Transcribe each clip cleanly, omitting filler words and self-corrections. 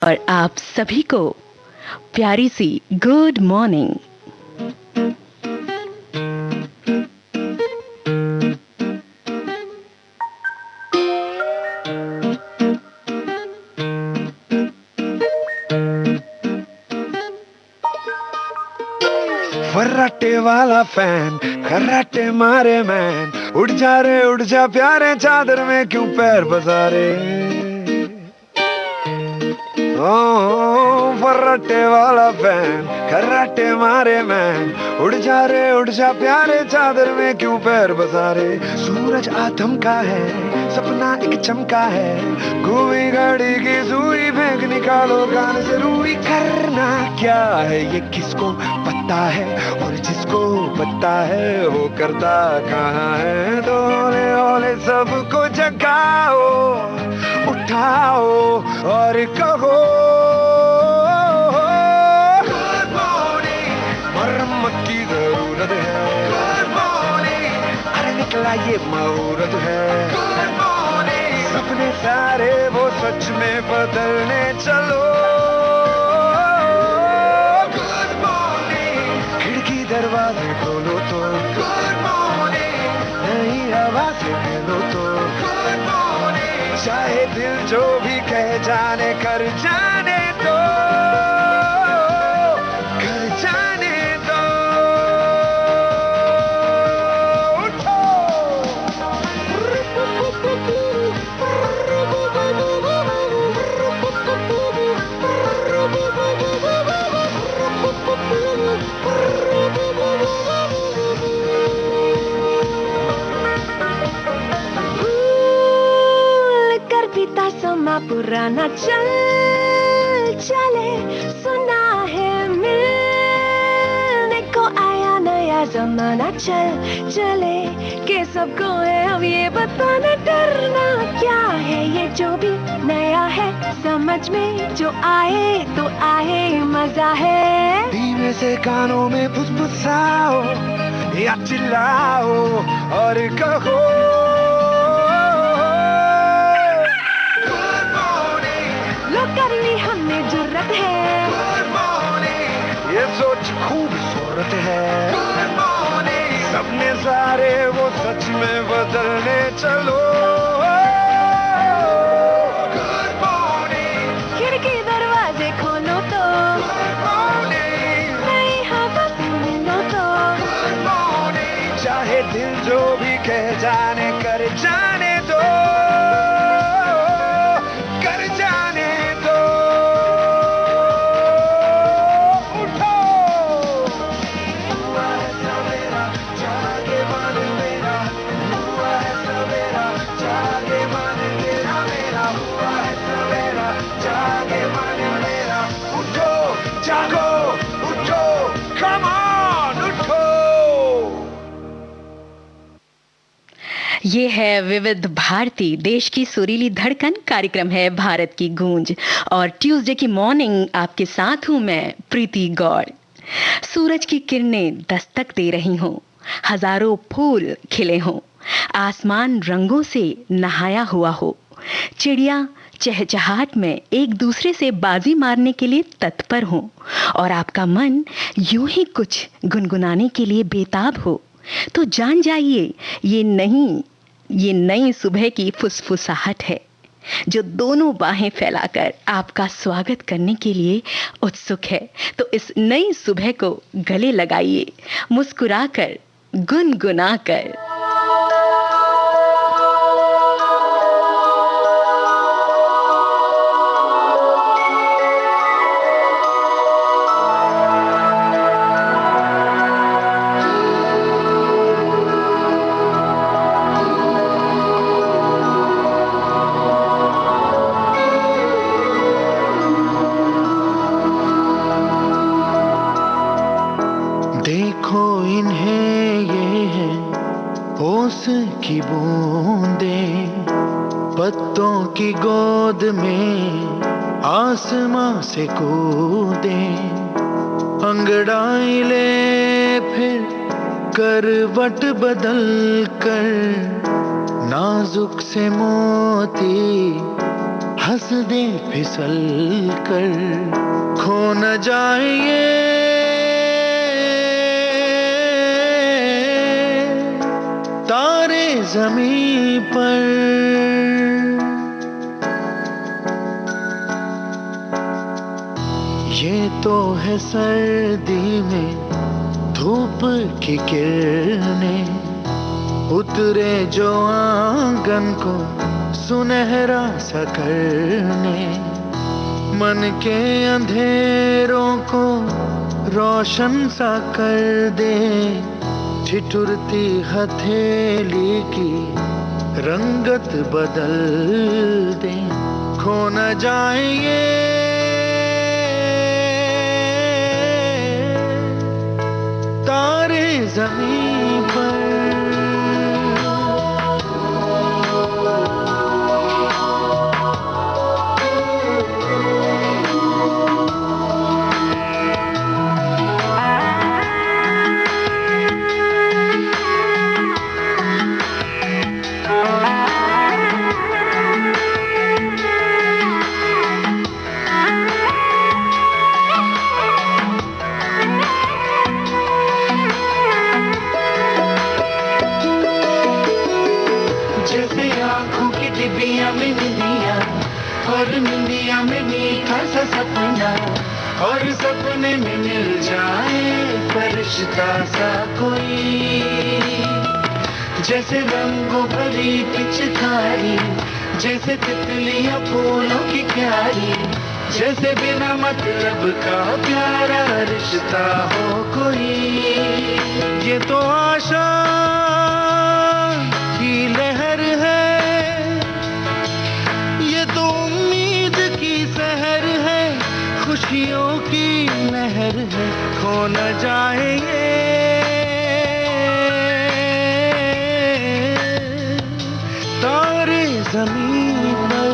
और आप सभी को प्यारी सी गुड मॉर्निंग। फर्राटे वाला फैन खर्राटे मारे मैन, उड़ जा प्यारे चादर में क्यों पैर पसारे। ओ फर्राटे वाला फैन खर्राटे मारे मैन, उड़ जा प्यारे चादर में क्यों पैर पसारे। सूरज आथम का है, सपना एक चमका है, घूमी घड़ी की सुई फेंक निकालो कान से रूई। करना क्या है ये किसको पता है, और जिसको पता है वो करता कहाँ है। तो ओले ओले सबको जगाओ, उठाओ और कहो गुड मॉर्निंग, मरम्मत की जरूरत है। गुड मॉर्निंग, अरे निकला ये मुहूर्त है। गुड मॉर्निंग, सपने सारे वो सच में बदलने चलो। गुड मॉर्निंग, खिड़की दरवाजे खोलो तो। गुड मॉर्निंग, नई हवा से मिलो तो। गुड मॉर्निंग, चाहे दिल जो भी कह जाने कर जाने दो, कर जाने दो। उठो कर बीता समा पुराना चल चले, सुना है मिलने को आया नया जमाना। चल चले के सबको है अब ये बताना, डरना क्या है ये जो भी नया है। समझ में जो आए तो आए, मजा है। धीमे से कानों में फुसफुसाओ या चिल्लाओ और कहो गुड मॉर्निंग, लो कर ली हमने जरूरत है। गुड मॉर्निंग, ये सोच खूबसूरत है। गुड मॉर्निंग, सपने सारे वो सच में बदलने चलो। गुड मॉर्निंग, खिड़की दरवाजे खोलो तो। गुड मॉर्निंग, नई हवा से मिलो तो। गुड मॉर्निंग, चाहे दिल जो भी कह जाने कर जाने दो, कर जाने दो। उठो हुआ है सवेरा, जागे मन मेरा। हुआ है सवेरा, जागे मन मेरा मेरा। हुआ है सवेरा, जागे मन मेरा। उठो जागो उठो, कम ऑन उठो। ये है विविध भारती, देश की सुरीली धड़कन। कार्यक्रम है भारत की गूंज, और ट्यूसडे की मॉर्निंग आपके साथ हूं मैं, प्रीति गौड़। सूरज की किरणें दस्तक दे रही हों, हजारों फूल खिले हों, आसमान रंगों से नहाया हुआ हो, चिड़िया चहचहाट में एक दूसरे से बाजी मारने के लिए तत्पर हो, और आपका मन यूं ही कुछ गुनगुनाने के लिए बेताब हो, तो जान जाइए ये नई सुबह की फुसफुसाहट है, जो दोनों बाहें फैलाकर आपका स्वागत करने के लिए उत्सुक है। तो इस नई सुबह को गले लगाइए, मुस्कुराकर, गुनगुनाकर। देखो इन्हें ये है ओस की बूंदें, पत्तों की गोद में आसमां से कूदे। अंगड़ाई ले फिर करवट बदल कर, नाजुक से मोती हंस दे फिसल कर, खो न जाए ये तारे ज़मीं पर। ये तो है सर्दी में धूप की किरणें, उतरे जो आंगन को सुनहरा सा करने, मन के अंधेरों को रोशन सा कर दे, ठिठुरती हथेली की रंगत बदल दे, खो न जाए ये तारे ज़मीं पर। और निंदिया में मीठा सा सपना, और सपने में मिल जाए फरिश्ता सा कोई, जैसे रंगों भरी पिचकारी, जैसे तितलियां फूलों की क्यारी, जैसे बिना मतलब का प्यारा रिश्ता हो कोई। ये तो आशा की लहर है, खुशियों की लहर है, खो न जाए ये तारे ज़मीं पर।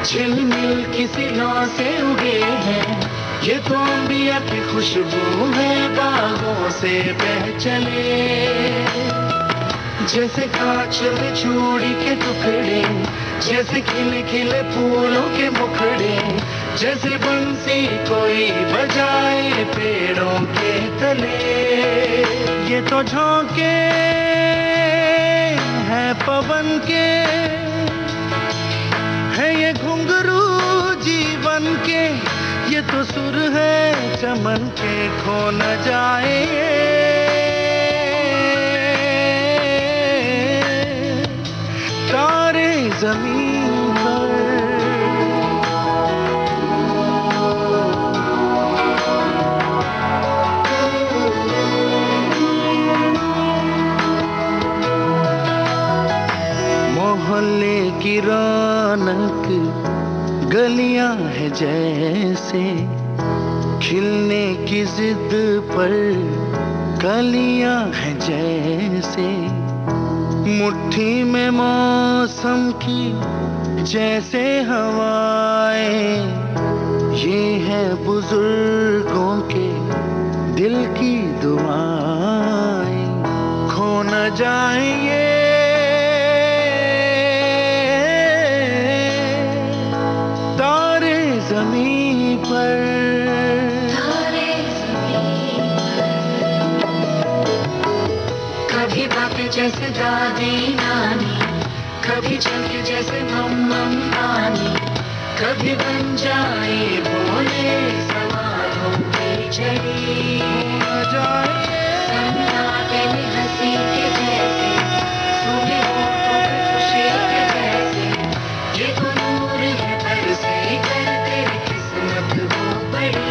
झिलमिल किसी लौ से उगे हैं, ये तो अंबिया की खुशबू है बागों से बह चले, जैसे कांच में चूड़ी के टुकड़े, जैसे खिले खिले फूलों के मुखड़े, जैसे बंसी कोई बजाए पेड़ों के तले। ये तो झोंके हैं पवन के, है ये घुंघरू जीवन के, ये तो सुर है चमन के, खो न जाए तारे ज़मीं पर। मोहल्ले की रौनक गलियां है जैसे, खिलने की जिद पर कलियां है जैसे, मुट्ठी में मौसम की जैसे हवाएं, ये है बुजुर्गों के दिल की दुआएं, खो न जाए ये ज़मीं पर। कभी बातें जैसे दादी नानी, कभी चलके जैसे मम्मा नानी, कभी बन जाए बोले सवालों की झड़ी, सन्नाटे में हंसी के जैसे, सूखे होठों पे खुशी के जैसे, ये तो नूर है बरसे कर तेरी किस्मत वो बड़ी।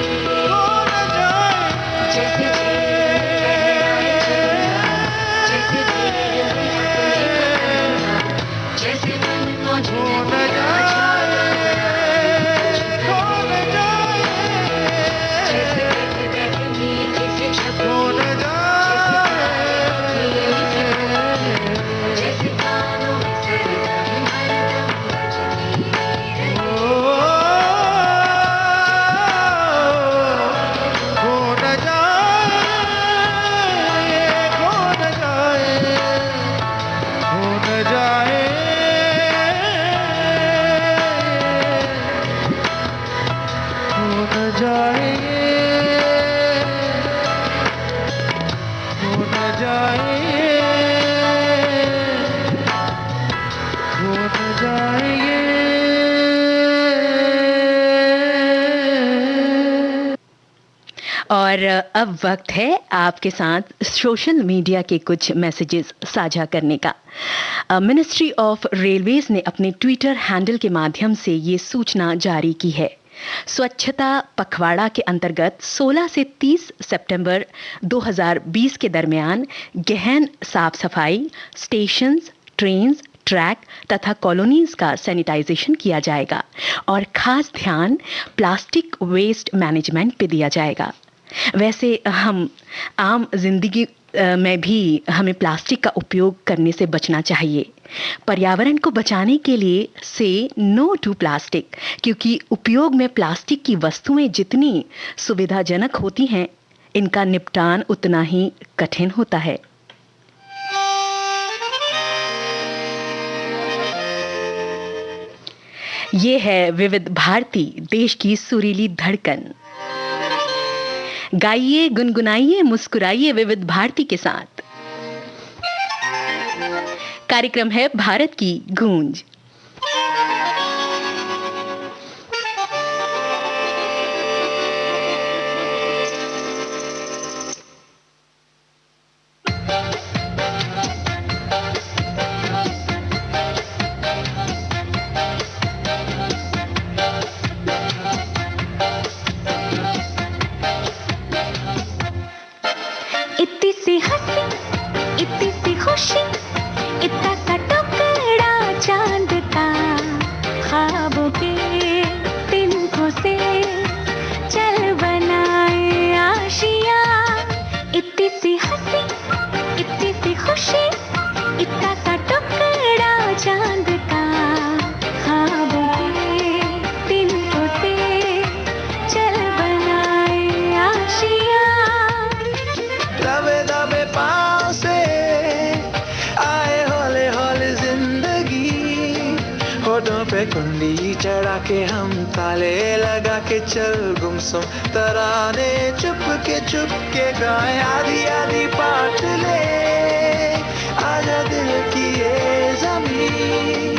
जैसे झील में लहराए झरना, जैसे भीड़ में अपने तमन्ना, जैसे मन मौजूद तेरा खो न जाए, जैसे बैठ बैठ मीठी सी छपकी, खो न जैसे कानों में सरगम हरदम बजती रहे। खो न जाए, खो न जाए, खो न जाए, खो न जाए, खो न जाए, खो न जाएंगे। और अब वक्त है आपके साथ सोशल मीडिया के कुछ मैसेजेस साझा करने का। मिनिस्ट्री ऑफ रेलवेज ने अपने ट्विटर हैंडल के माध्यम से ये सूचना जारी की है। स्वच्छता पखवाड़ा के अंतर्गत 16 से 30 सितंबर 2020 के दरमियान गहन साफ सफाई, स्टेशंस, ट्रेन्स, ट्रैक तथा कॉलोनीज का सैनिटाइजेशन किया जाएगा और खास ध्यान प्लास्टिक वेस्ट मैनेजमेंट पे दिया जाएगा। वैसे हम आम जिंदगी में भी हमें प्लास्टिक का उपयोग करने से बचना चाहिए। पर्यावरण को बचाने के लिए से नो टू प्लास्टिक, क्योंकि उपयोग में प्लास्टिक की वस्तुएं जितनी सुविधाजनक होती हैं, इनका निपटान उतना ही कठिन होता है। ये है विविध भारती, देश की सुरीली धड़कन। गाइए, गुनगुनाइए, मुस्कुराइए विविध भारती के साथ। कार्यक्रम है भारत की गूंज। इतनी सी हंसी, इतनी सी खुशी, इतना सा टुकड़ा चांद का, ख्वाबों के तिनकों से चल बनाए आशिया। इतनी सी हंसी, इतनी सी खुशी, इतना सा टुकड़ा चांद का, ख्वाबों के तिनकों से चल बनाए आशिया। दबे दबे पाँव से आए हौले हौले जिंदगी, होठों पे कुंडी चढ़ा के हम ताले लगा के चल गुमसुम तराने चुप के गाए आधी आधी पाट ले। आजा दिल की ये ज़मीं,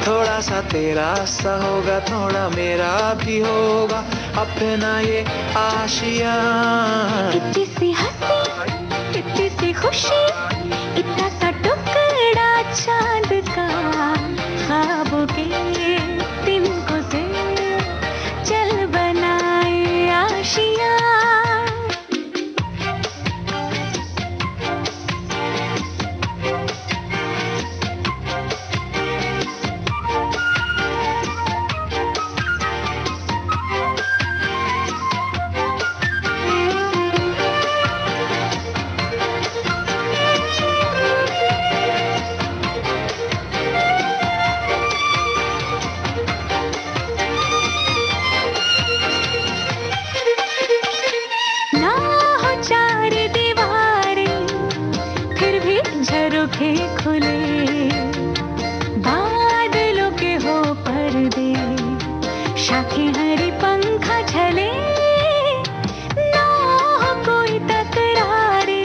थोड़ा सा तेरा सा होगा, थोड़ा मेरा भी होगा अपना ये आशिया। इतनी सी हंसी, इतनी सी खुशी, इतना सा टुकड़ा चांद का, ख्वाबों के तिनकों से चल बनाए आशिया। ना हो चार दीवारें, फिर भी झरोखे खुले, बादलों के हो पर्दे, शाखें हरी पंखा झले। ना हो कोई तकरारे,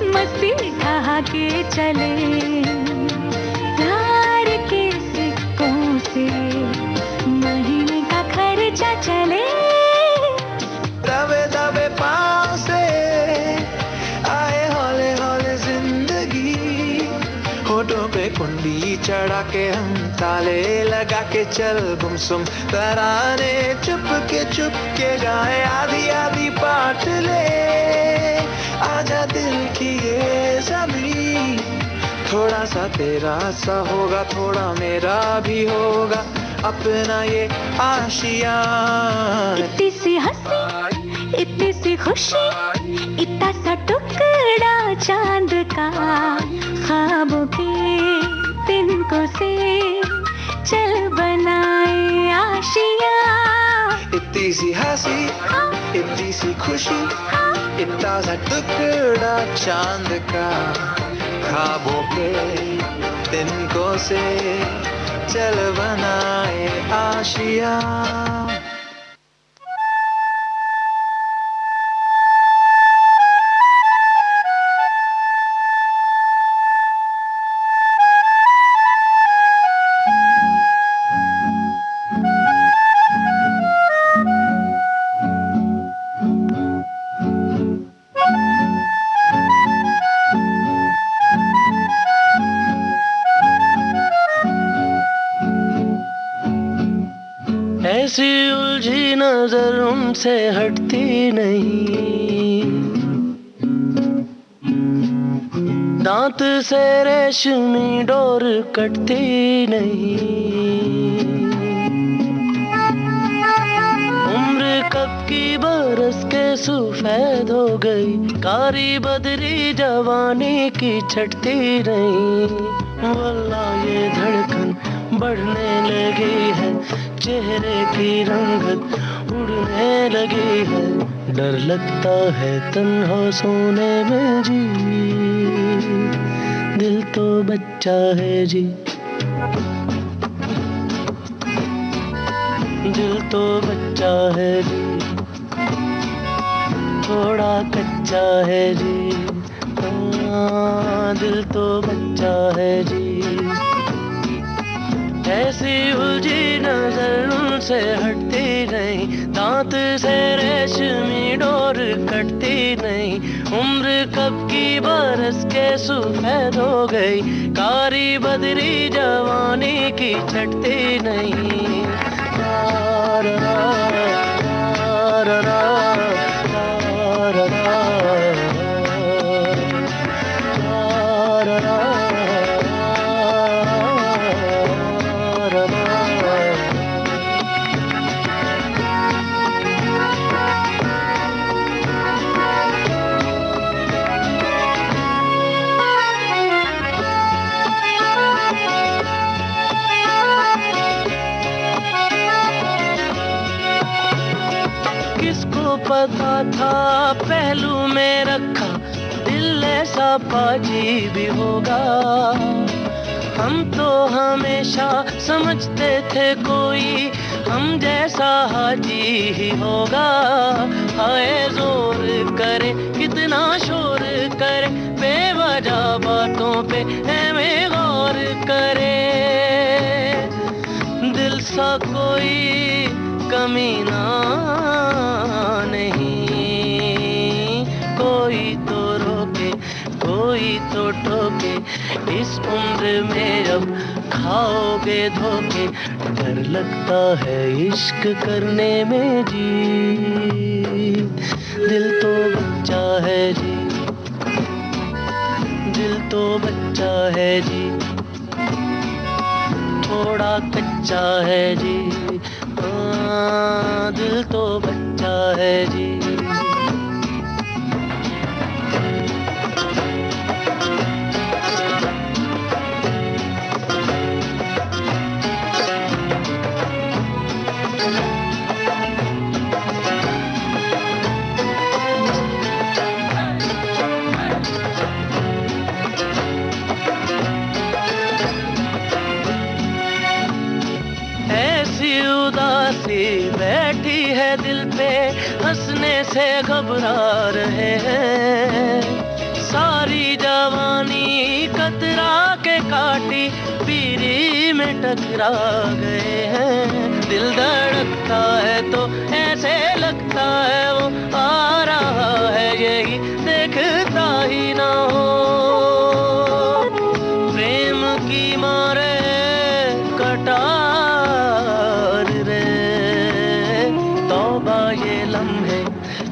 मस्ती ढहा के चले, प्यार के सिक्कों से महीने का खर्चा चले। दबे दबे पाँव से आए हौले हौले जिंदगी, होठों पे कुंडी चढ़ा के हम ताले लगा के चल गुमसुम तराने चुप के गाए आधी आधी पाट ले। थोड़ा सा तेरा सा होगा, थोड़ा मेरा भी होगा अपना ये आशिया। इतनी सी हंसी, इतनी सी खुशी, इतना सा टुकड़ा चांद का, ख्वाबों के तिनकों से चल बनाए आशिया। इतनी सी हंसी, इतनी सी खुशी, इतना सा टुकड़ा चांद का, ख्वाबों के तिनकों से चल बनाए आशिया। ऐसी उलझी नजर उनसे हटती नहीं, दांत से रेशमी डोर कटती नहीं। उम्र कब की बरस के सफेद हो गई, कारी बदरी जवानी की छटती नहीं। वल्लाह ये धड़कन बढ़ने लगी है, चेहरे की रंगत उड़ने लगी है। डर लगता है तन्हा सोने में जी, दिल तो बच्चा है जी, दिल तो बच्चा है जी, थोड़ा कच्चा है जी, दिल तो बच्चा है जी। ऐसी उलझी नजर उनसे हटती नहीं, दांत से रेशमी डोर कटती नहीं। उम्र कब की बरस के सफेद हो गई, कारी बदरी जवानी की छटती नहीं। रा रा रा रा रा रा रा पता था पहलू में रखा, दिल ऐसा पाजी भी होगा। हम तो हमेशा समझते थे कोई हम जैसा हाजी ही होगा। हाय जोर करे कितना शोर करे, बेवजह बातों पे हमें गौर करे। दिल सा कोई कमीना नहीं, कोई तो रोके कोई तो टोके, इस उम्र में अब खाओगे धोखे। डर लगता है इश्क करने में जी, दिल तो बच्चा है जी, दिल तो बच्चा है जी, थोड़ा कच्चा है जी, दिल तो बच्चा है जी। बैठी है दिल पे, हंसने से घबरा रहे हैं। सारी जवानी कतरा के काटी पीरी में टकरा गए हैं। दिल धड़कता है तो ऐसे लगता है वो आ रहा है, यही देखता ही ना हो। प्रेम की मारे कटार रे, तौबा ये लम्हे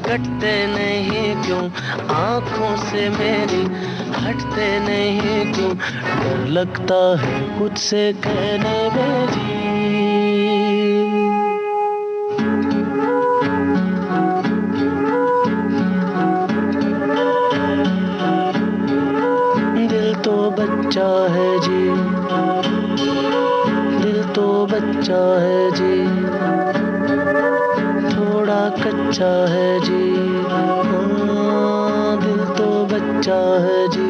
कटते नहीं क्यों, आंखों से मेरी हटते नहीं क्यों, डर लगता है कुछ से कहने में जी। दिल तो बच्चा है जी, दिल तो बच्चा है जी, थोड़ा कच्चा है जी, हाँ, दिल तो बच्चा है जी।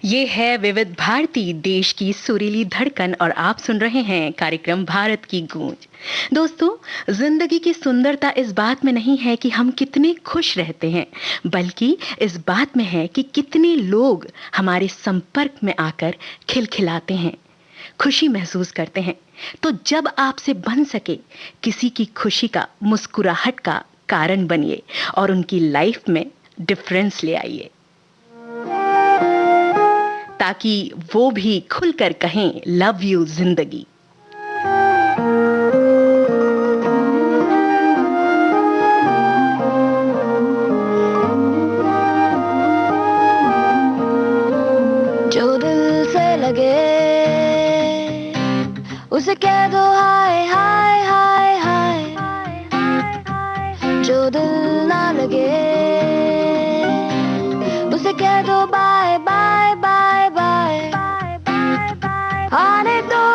ये है विविध भारती, देश की सुरीली धड़कन, और आप सुन रहे हैं कार्यक्रम भारत की गूंज। दोस्तों, जिंदगी की सुंदरता इस बात में नहीं है कि हम कितने खुश रहते हैं, बल्कि इस बात में है कि कितने लोग हमारे संपर्क में आकर खिलखिलाते हैं, खुशी महसूस करते हैं। तो जब आपसे बन सके, किसी की खुशी का, मुस्कुराहट का कारण बनिए और उनकी लाइफ में डिफरेंस ले आइए, ताकि वो भी खुलकर कहें लव यू जिंदगी। जो दिल से लगे उसे कह दो हाय हाय हाय हाय, जो दिल ना लगे उसे कह दो बाय बाय बाय बाय। आने दो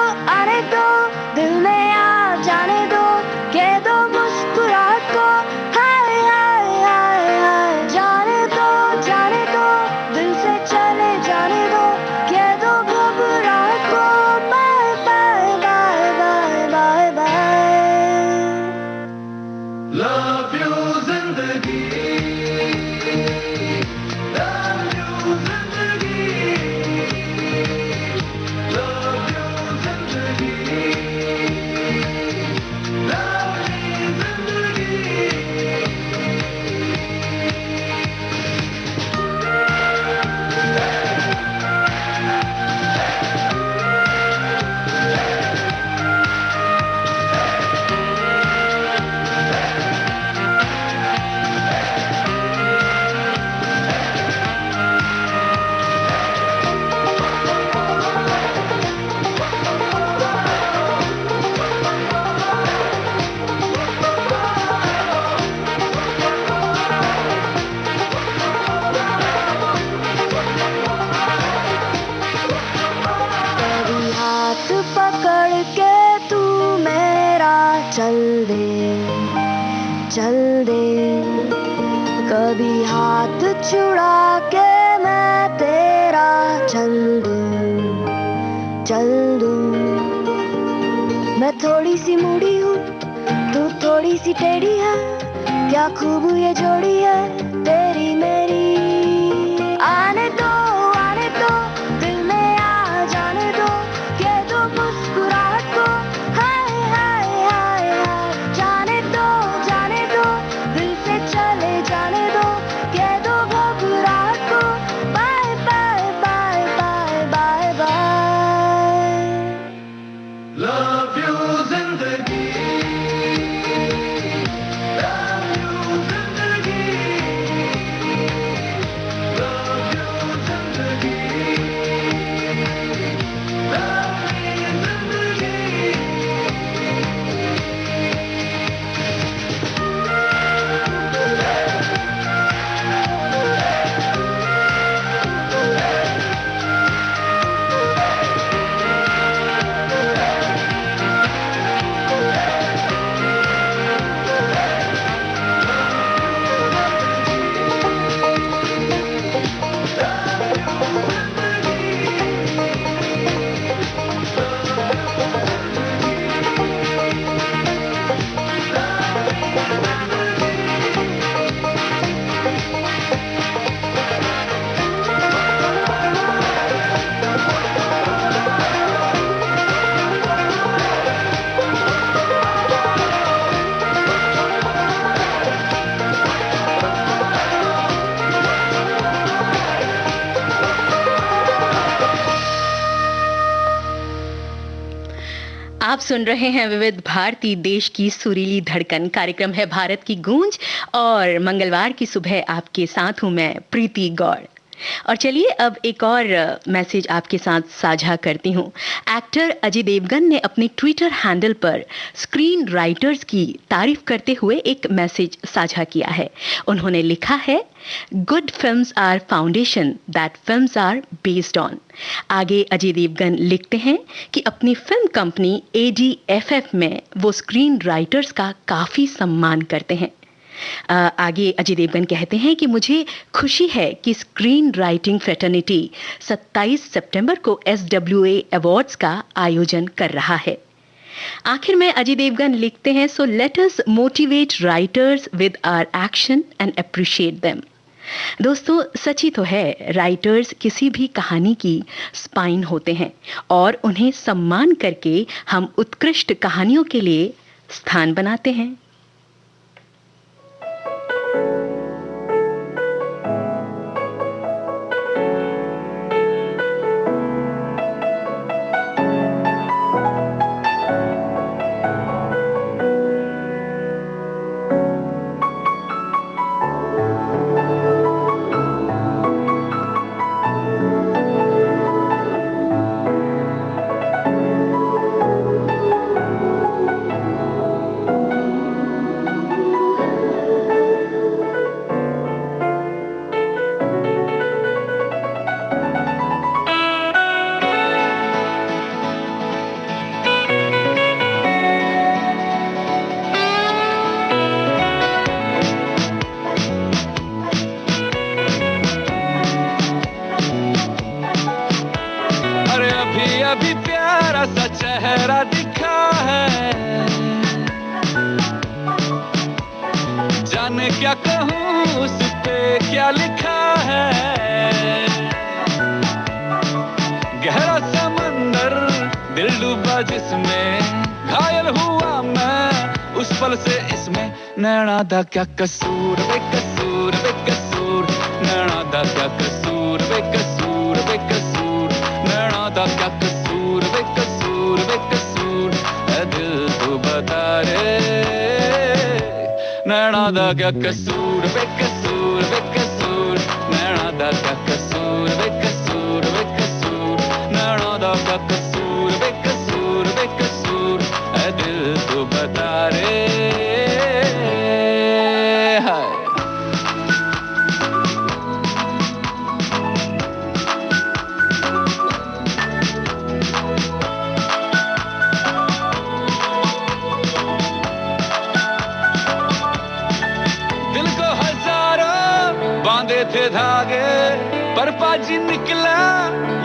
दिल में आ जाने दो, कह दो मुस्कुराहट को हाय हाय हाय हाय। जाने दो दिल से चले जाने दो, कह दो घबराहट को bye bye bye bye bye bye. Love you जिंदगी, चल दे, कभी हाथ छुड़ा के मैं तेरा चल दूं। मैं थोड़ी सी मुड़ी हूँ, तू थोड़ी सी टेढ़ी है, क्या खूब ये जोड़ी है तेरी मेरी। आने दो दिल में आ जाने दो, कह दो मुस्कुराहट को हाय हाय हाय हाय। जाने दो दिल से चले जाने दो, कह दो घबराहट को bye bye bye bye bye bye. Love you जिंदगी, आप सुन रहे हैं विविध भारती, देश की सुरीली धड़कन। कार्यक्रम है भारत की गूंज और मंगलवार की सुबह आपके साथ हूं मैं प्रीति गौड़। और चलिए अब एक और मैसेज आपके साथ साझा करती हूँ। एक्टर अजय देवगन ने अपने ट्विटर हैंडल पर स्क्रीन राइटर्स की तारीफ करते हुए एक मैसेज साझा किया है। उन्होंने लिखा है, good films are foundation that films are based on. आगे अजय देवगन लिखते हैं कि अपनी फिल्म कंपनी ADFF में वो स्क्रीन राइटर्स का काफ़ी सम्मान करते हैं। आगे अजय देवगन कहते हैं कि मुझे खुशी है कि स्क्रीन राइटिंग फ्रेटर्निटी 27 सितंबर को SWA अवार्ड्स का आयोजन कर रहा है। आखिर में अजय देवगन लिखते हैं, so let us motivate writers with our action and appreciate them. दोस्तों, सच ही तो है, राइटर्स किसी भी कहानी की स्पाइन होते हैं और उन्हें सम्मान करके हम उत्कृष्ट कहानियों के लिए स्थान बनाते हैं। अभी प्यारा सा चेहरा दिखा है, जाने क्या कहूँ उस पे क्या लिखा है। गहरा समंदर दिल डूबा जिसमें, घायल हुआ मैं उस पल से इसमें। नैना दा क्या कसूर बेकसूर बेकसूर, नैना दा क्या कसूर बेकसूर बेकसूर, नैना दा क्या कसूर बेकसूर बेकसूर, ऐ दिल तू बता रे। नैना दा क्या कसूर बेकसूर बेकसूर, नैना दा क्या कसूर बेकसूर बेकसूर, नैना दा क्या कसूर बेकसूर बेकसूर, ऐ दिल तू बता रे। बांधे थे धागे पर पाजी निकला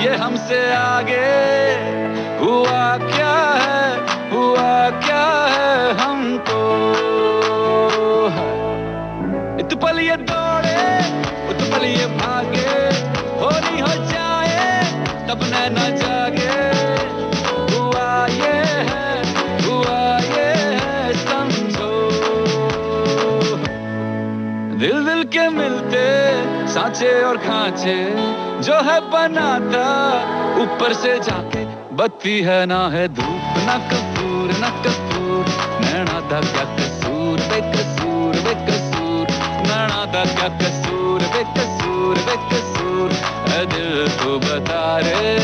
ये हमसे आगे। हुआ क्या है हमको, इत पल ये दौड़े उत पल ये भागे, होनी हो जाए तब नैना जागे। हुआ ये है समझो, दिल दिल के मिलते सांचे और खांचे जो है बनाता ऊपर से जाके। बत्ती है ना है धूप ना कपूर ना कपूर, नैना दा क्या कसूर बेकसूर बेकसूर, नैना दा क्या कसूर बेकसूर बेकसूर, ऐ दिल तू बता रे।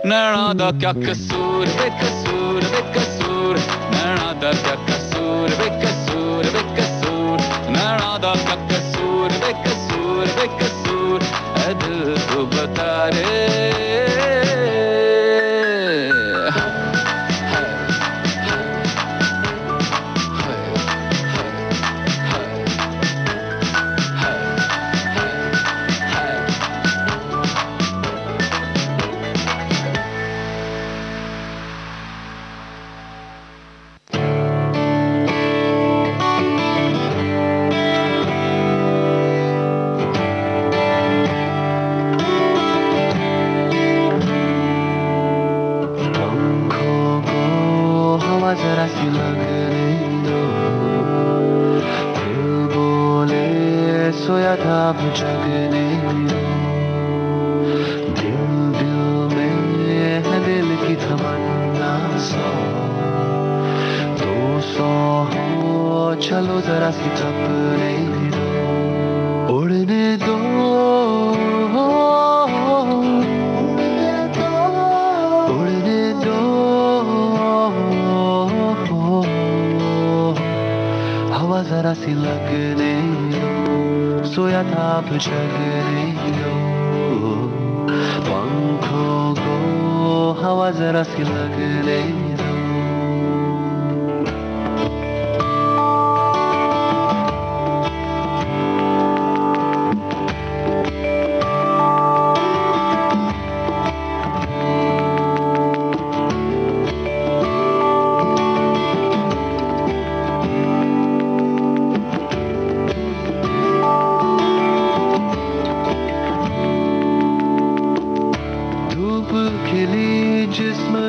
नैना दा क्या कसूर बेकसूर बेकसूर, नैना दा क्या कसूर बेकसूर बेकसूर, नैना दा क्या कसूर बेकसूर बेकसूर, ऐ दिल तू बता रे। जरा सी लगने दो, दिल बोले सोया था अब जगने दो। दिल दिल में है दिल की तमन्ना, चलो जरा सी सपने दो, उड़ने दो, उड़ने दो, हवा जरा सी लगने दो, सोया था अब जगने दो, पंखों को हवा जरा सी लगने दो।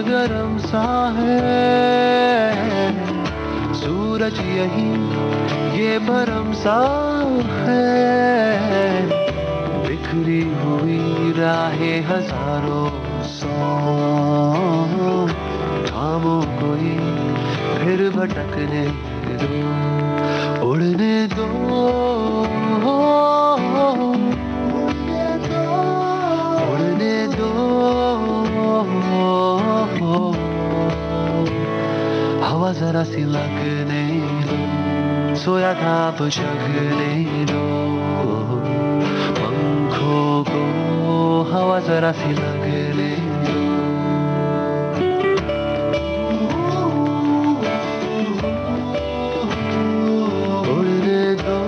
गरम सा है सूरज यही ये भरम सा है, बिखरी हुई राहें हजारों सौ, थामो कोई फिर भटकने दो, उड़ने दो, उड़ने दो, हवा जरा सी लगने दो, सोया था अब जगने दो, पंखों को हवा जरा सी लगने दो। उड़ने दो,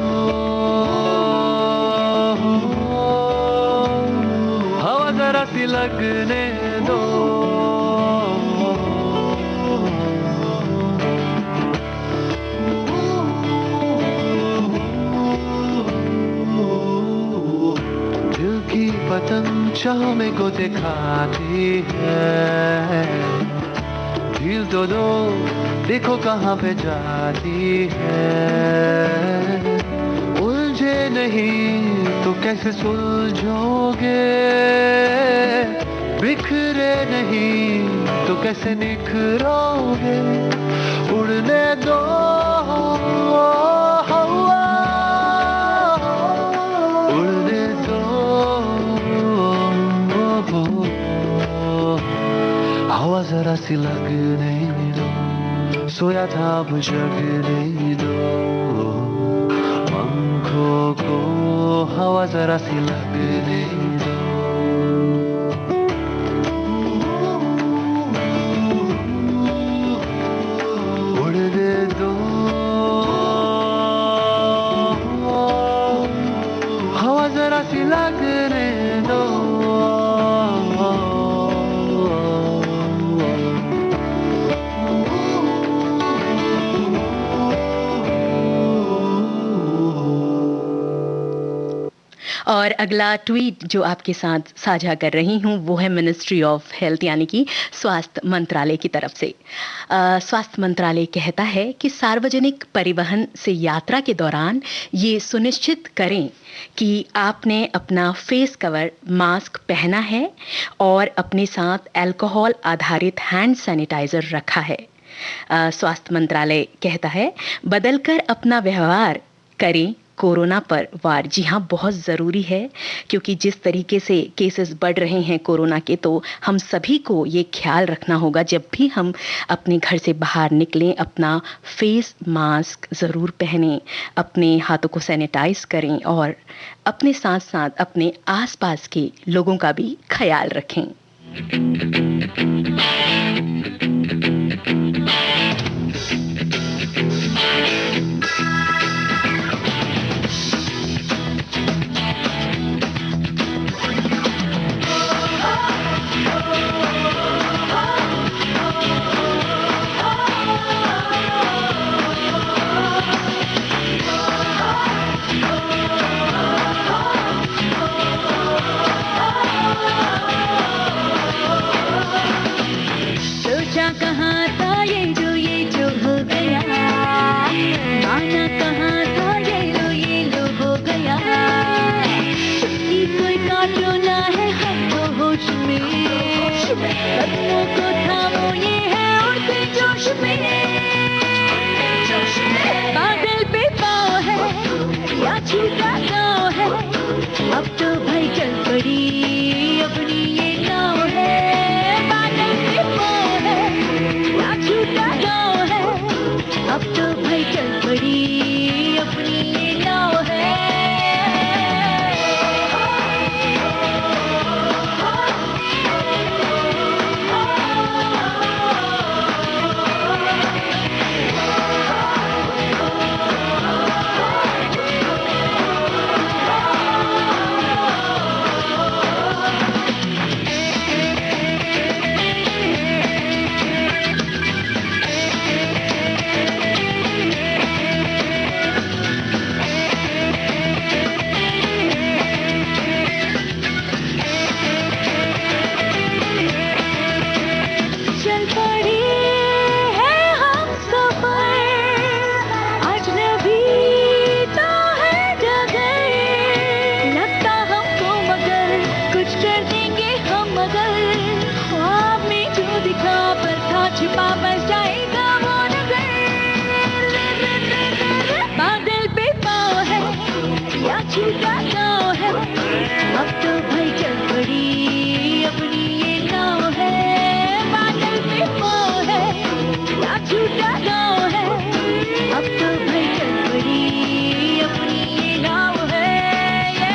हवा जरा सी लगने दो, पतंग चाह में को दिखाती है, ढील तो दो देखो कहाँ पे जाती है, उलझे नहीं तो कैसे सुलझोगे, बिखरे नहीं तो कैसे निखरोगे, उड़ने दो, उड़ने दो, हवा जरा सी लगने दो, सोया था अब जगने दो, पंखों को हवा जरा सी लगने दो। उड़ने दो, हवा जरा सी लगने दो, और अगला ट्वीट जो आपके साथ साझा कर रही हूँ वो है मिनिस्ट्री ऑफ हेल्थ यानी कि स्वास्थ्य मंत्रालय की तरफ से। स्वास्थ्य मंत्रालय कहता है कि सार्वजनिक परिवहन से यात्रा के दौरान ये सुनिश्चित करें कि आपने अपना फेस कवर मास्क पहना है और अपने साथ अल्कोहल आधारित हैंड सैनिटाइजर रखा है। स्वास्थ्य मंत्रालय कहता है बदलकर अपना व्यवहार करें कोरोना पर वार। जी हाँ, बहुत ज़रूरी है क्योंकि जिस तरीके से केसेस बढ़ रहे हैं कोरोना के, तो हम सभी को ये ख्याल रखना होगा जब भी हम अपने घर से बाहर निकलें अपना फेस मास्क ज़रूर पहनें, अपने हाथों को सैनिटाइज करें और अपने साथ साथ अपने आसपास के लोगों का भी ख्याल रखें। बादल पे छूटा गाँव है, अब तो भाई चल पड़ी अपनी ये नाव है, बादल पे पाँव है, क्या छूटा गाँव है, अब तो भाई चल पड़ी अपनी ये नाव है। चल पड़ी है हम सफर, अजनबी तो है जगह, लगता हमको मगर कुछ कर देंगे हम मगर, ख्वाब में जो दिखा पर था छिपा बस जाएगा वो नगर, बादल पे पाँव है या छूटा गाँव है, अब तो भाई चल पड़ी अपनी ये नाव है, बादल पे पाँव है या छूटा गाँव है, अब तो भाई चल पड़ी अपनी ये नाव है, ये।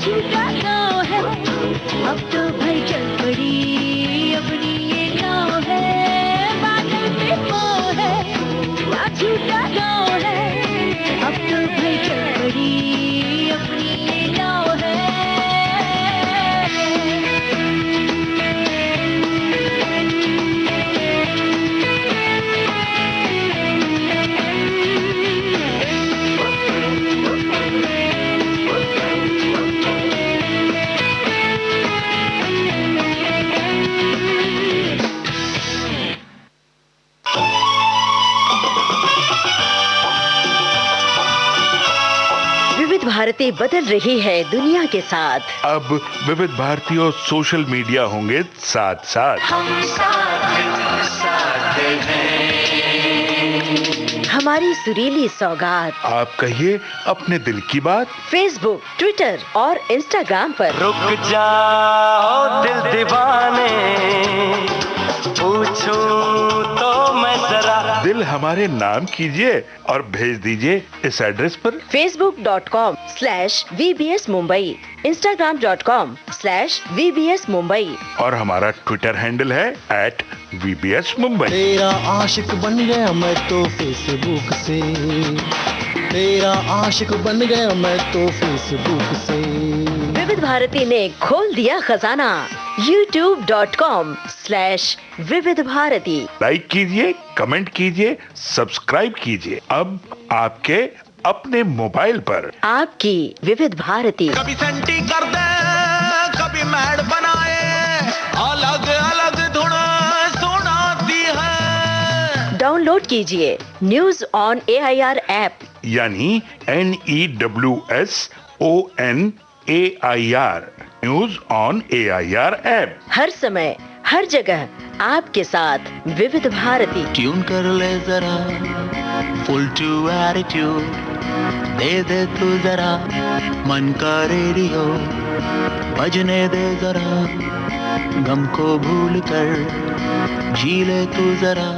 छूटा गाँव है, अब तो भाई चल पड़ी अपनी ये नाव है, बादल पे पाँव है या छूटा गाँव है, अब तो भाई चल पड़ी अपनी ये नाव है। विविध भारती बदल रही है दुनिया के साथ। अब विविध भारती और सोशल मीडिया होंगे साथ साथ। हमारी सुरीली सौगात आप कहिए अपने दिल की बात। फेसबुक, ट्विटर और इंस्टाग्राम पर। रुक जाओ दिल दीवाने, पूछूं तो मैं जरा। दिल हमारे नाम कीजिए और भेज दीजिए इस एड्रेस पर। facebook.com/VBS Mumbai, Instagram.com/VBS Mumbai और हमारा ट्विटर हैंडल है @VBS Mumbai। तेरा आशिक बन गया मैं तो फेसबुक से, तेरा आशिक बन गया मैं तो फेसबुक से। विविध भारती ने खोल दिया खजाना। youtube.com/विविध भारती। लाइक कीजिए, कमेंट कीजिए, सब्सक्राइब कीजिए। अब आपके अपने मोबाइल पर आपकी विविध भारती। कभी सेंटी कर दे, कभी मैड बनाए, अलग अलग धुन सुनाती है। डाउनलोड कीजिए न्यूज ऑन AIR ऐप, यानी NEWSONAIR news on AIR app. हर समय हर जगह आपके साथ विविध भारती। ट्यून कर ले जरा, फुल टू एटीट्यूड दे दे तू जरा, मन का रेडियो बजने दे जरा, गम को भूल कर जी ले तू जरा।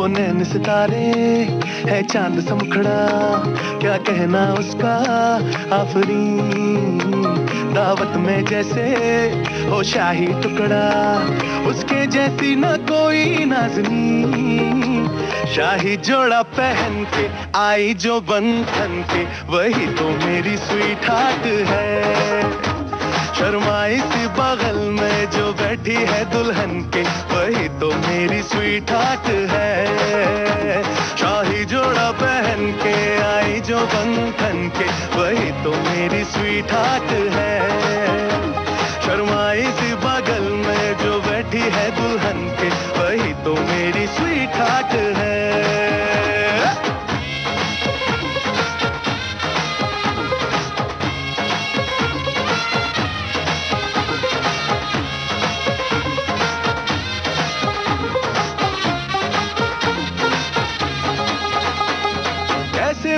नैन सितारे है चांद सा मुखड़ा, क्या कहना उसका आफरीन। दावत में जैसे हो शाही टुकड़ा, उसके जैसी न कोई नाज़नीन। शाही जोड़ा पहन के आई जो बंधन के, वही तो मेरी स्वीट हार्ट है। शर्माई सी बगल में जो बैठी है दुल्हन के, वही तो मेरी स्वीट हार्ट है। शाही जोड़ा पहन के आई जो बंधन के, वही तो मेरी स्वीट हार्ट है। शर्माई सी बगल में जो बैठी है दुल्हन के, वही तो मेरी स्वीट हार्ट है।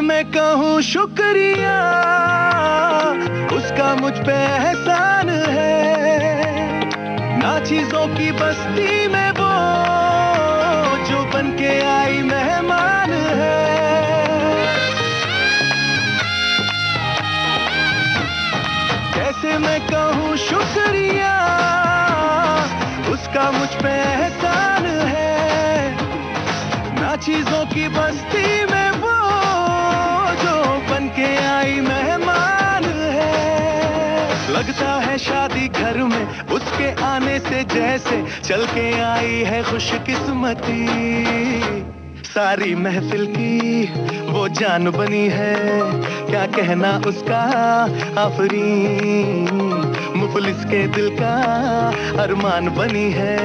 मैं कहूँ शुक्रिया, उसका मुझ पे एहसान है। ना चीजों की बस्ती में वो जो बन के आई मेहमान है। कैसे मैं कहूँ शुक्रिया, उसका मुझ पे एहसान है। ना चीजों की बस्ती में वो के आई मेहमान है। लगता है शादी घर में उसके आने से जैसे चल के आई है खुशकिस्मती। सारी महफिल की वो जान बनी है, क्या कहना उसका आफरीन। मुफलिस के दिल का अरमान बनी है,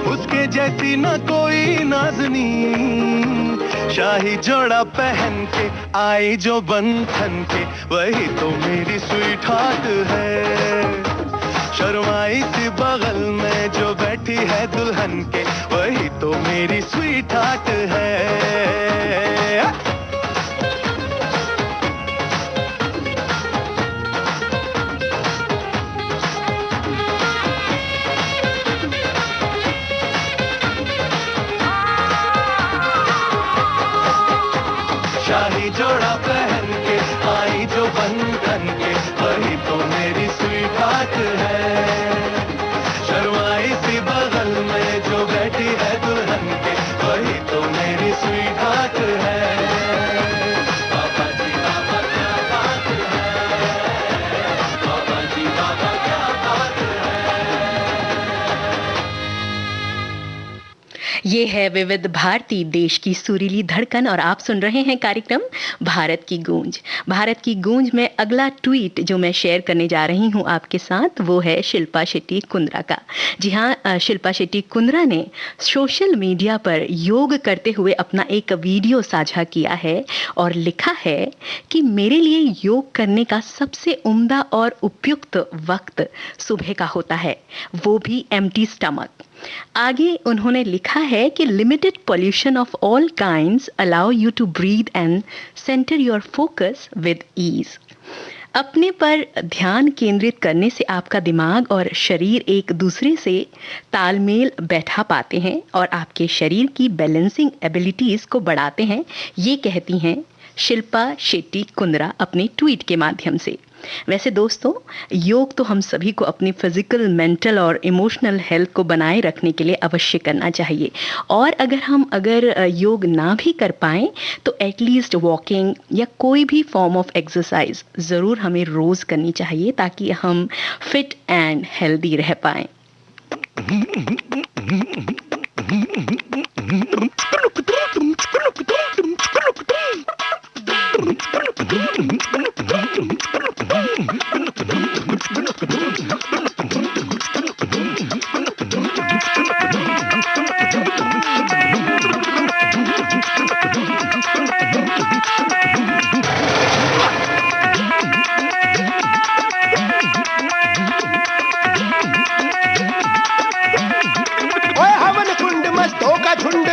उसके जैसी न कोई नाज़नीन। शाही जोड़ा पहन के आई जो बंधन के, वही तो मेरी स्वीट हार्ट है। शर्माई सी बगल में जो बैठी है दुल्हन के, वही तो मेरी स्वीट हार्ट है। शाही जोड़ा पहन के आई जो बंधन के, वही तो मेरी स्वीट हार्ट है। शर्माई सी बगल में जो बैठी है दुल्हन के, वही तो मेरी स्वीट हार्ट है। बाबा जी बाबा क्या बात है, बाबा जी बाबा क्या बात है। ये है विविध भारती, देश की सुरीली धड़कन, और आप सुन रहे हैं कार्यक्रम भारत की गूंज। भारत की गूंज में अगला ट्वीट जो मैं शेयर करने जा रही हूं आपके साथ, वो है शिल्पा शेट्टी कुंद्रा का। जी हाँ, शिल्पा शेट्टी कुंद्रा ने सोशल मीडिया पर योग करते हुए अपना एक वीडियो साझा किया है और लिखा है कि मेरे लिए योग करने का सबसे उम्दा और उपयुक्त वक्त सुबह का होता है, वो भी एम्प्टी स्टमक। आगे उन्होंने लिखा है कि limited pollution of all kinds allow you to breathe and centre your focus with ease. अपने पर ध्यान केंद्रित करने से आपका दिमाग और शरीर एक दूसरे से तालमेल बैठा पाते हैं और आपके शरीर की बैलेंसिंग एबिलिटीज को बढ़ाते हैं, ये कहती हैं शिल्पा शेट्टी कुंद्रा अपने ट्वीट के माध्यम से। वैसे दोस्तों, योग तो हम सभी को अपनी फिजिकल, मेंटल और इमोशनल हेल्थ को बनाए रखने के लिए अवश्य करना चाहिए। और अगर योग ना भी कर पाएं तो एटलीस्ट वॉकिंग या कोई भी फॉर्म ऑफ एक्सरसाइज ज़रूर हमें रोज़ करनी चाहिए, ताकि हम फिट एंड हेल्दी रह पाएं। ओए हवन कुंड मस्तों का झुंड,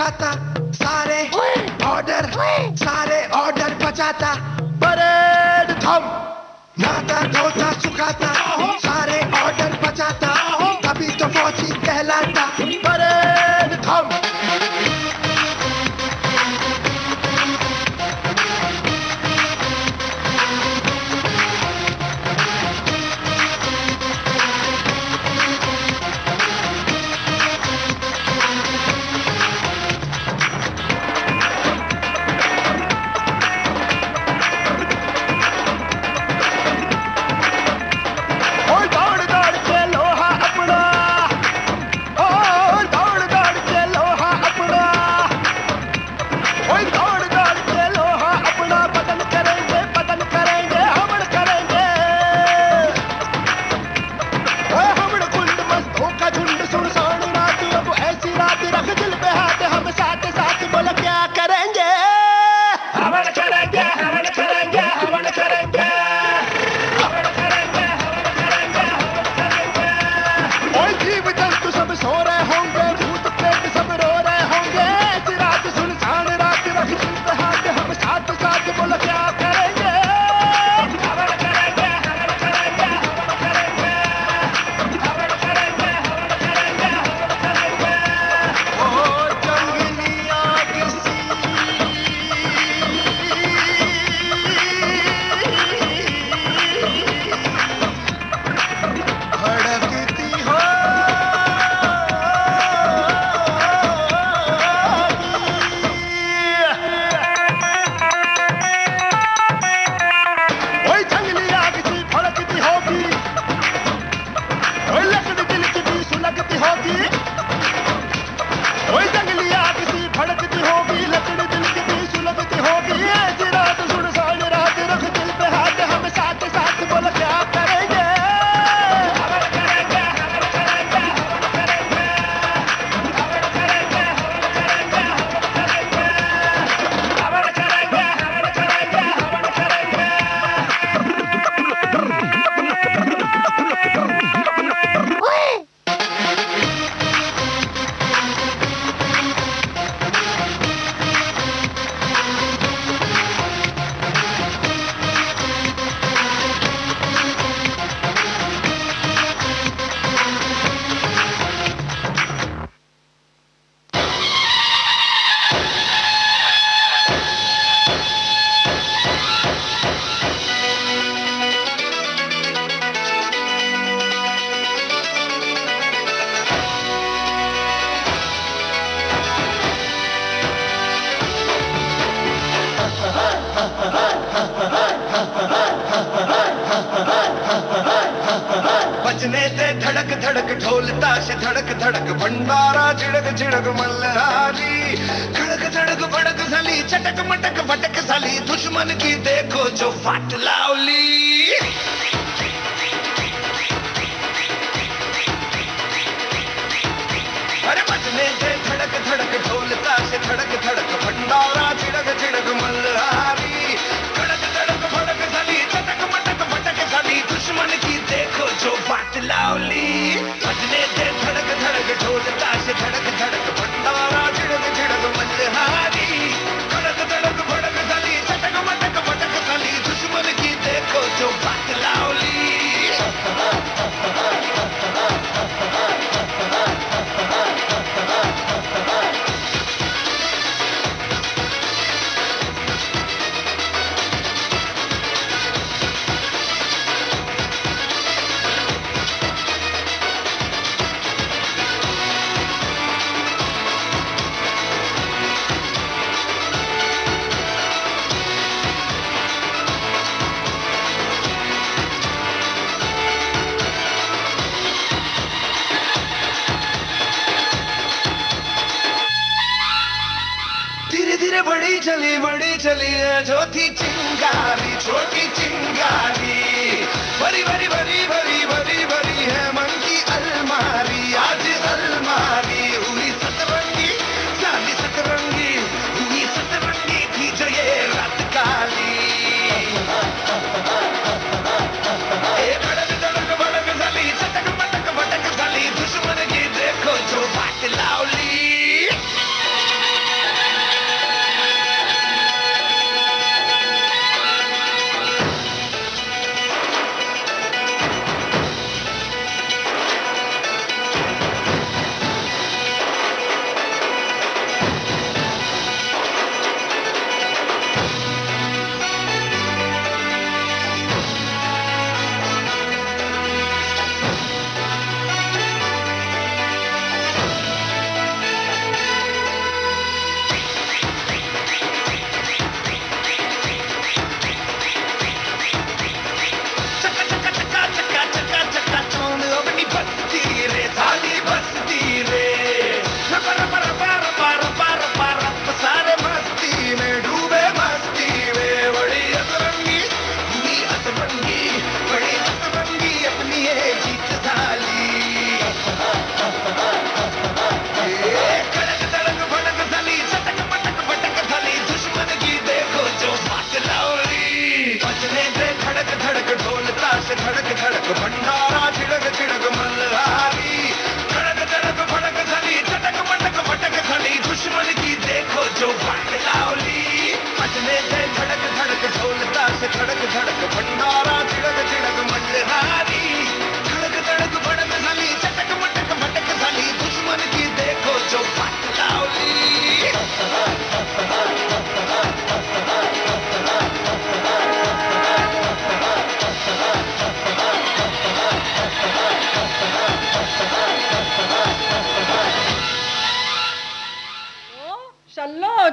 खाता, सारे ऑर्डर बचाता, परेड थम, नाता धोता सुखाता, सारे ऑर्डर बचाता, अभी तो फौजी कहलाता, परेड थम। बजने से धड़क धड़क ढोल ताश धड़क धड़क भंडारा झिड़क झिड़क मल्हारी, खड़क धड़क भड़क सली चटक मटक भटक सली, दुश्मन की देखो जो फाट लावली। अरे बजने से धड़क धड़क ढोल ताश धड़क धड़क भंडारा झिड़क झिड़क मल्हारी, खड़क धड़क भड़क सली चटक मटक भटक सली, दुश्मन की देखो जो फाट लावली। बजने से धड़क धड़क ढोल ताश धड़क धड़क भंडारा झिड़क झिड़क मल्हारी, खड़क धड़क भड़क सली चटक मटक भटक सली, दुश्मन की देखो जो फाट लावली। बड़ी चली है जो थी चिंगारी, छोटी चिंगारी, बड़ी बड़ी बड़ी बड़ी बड़ी बड़ी है मन की अलमारी। आज अलमारी हुई सतरंगी, साली सतरंगी हुई सतरंगी थी जो ये रात काली। भड़क धड़क भड़क सली चटक मटक भटक सली, दुश्मन की देखो जो बात लावली।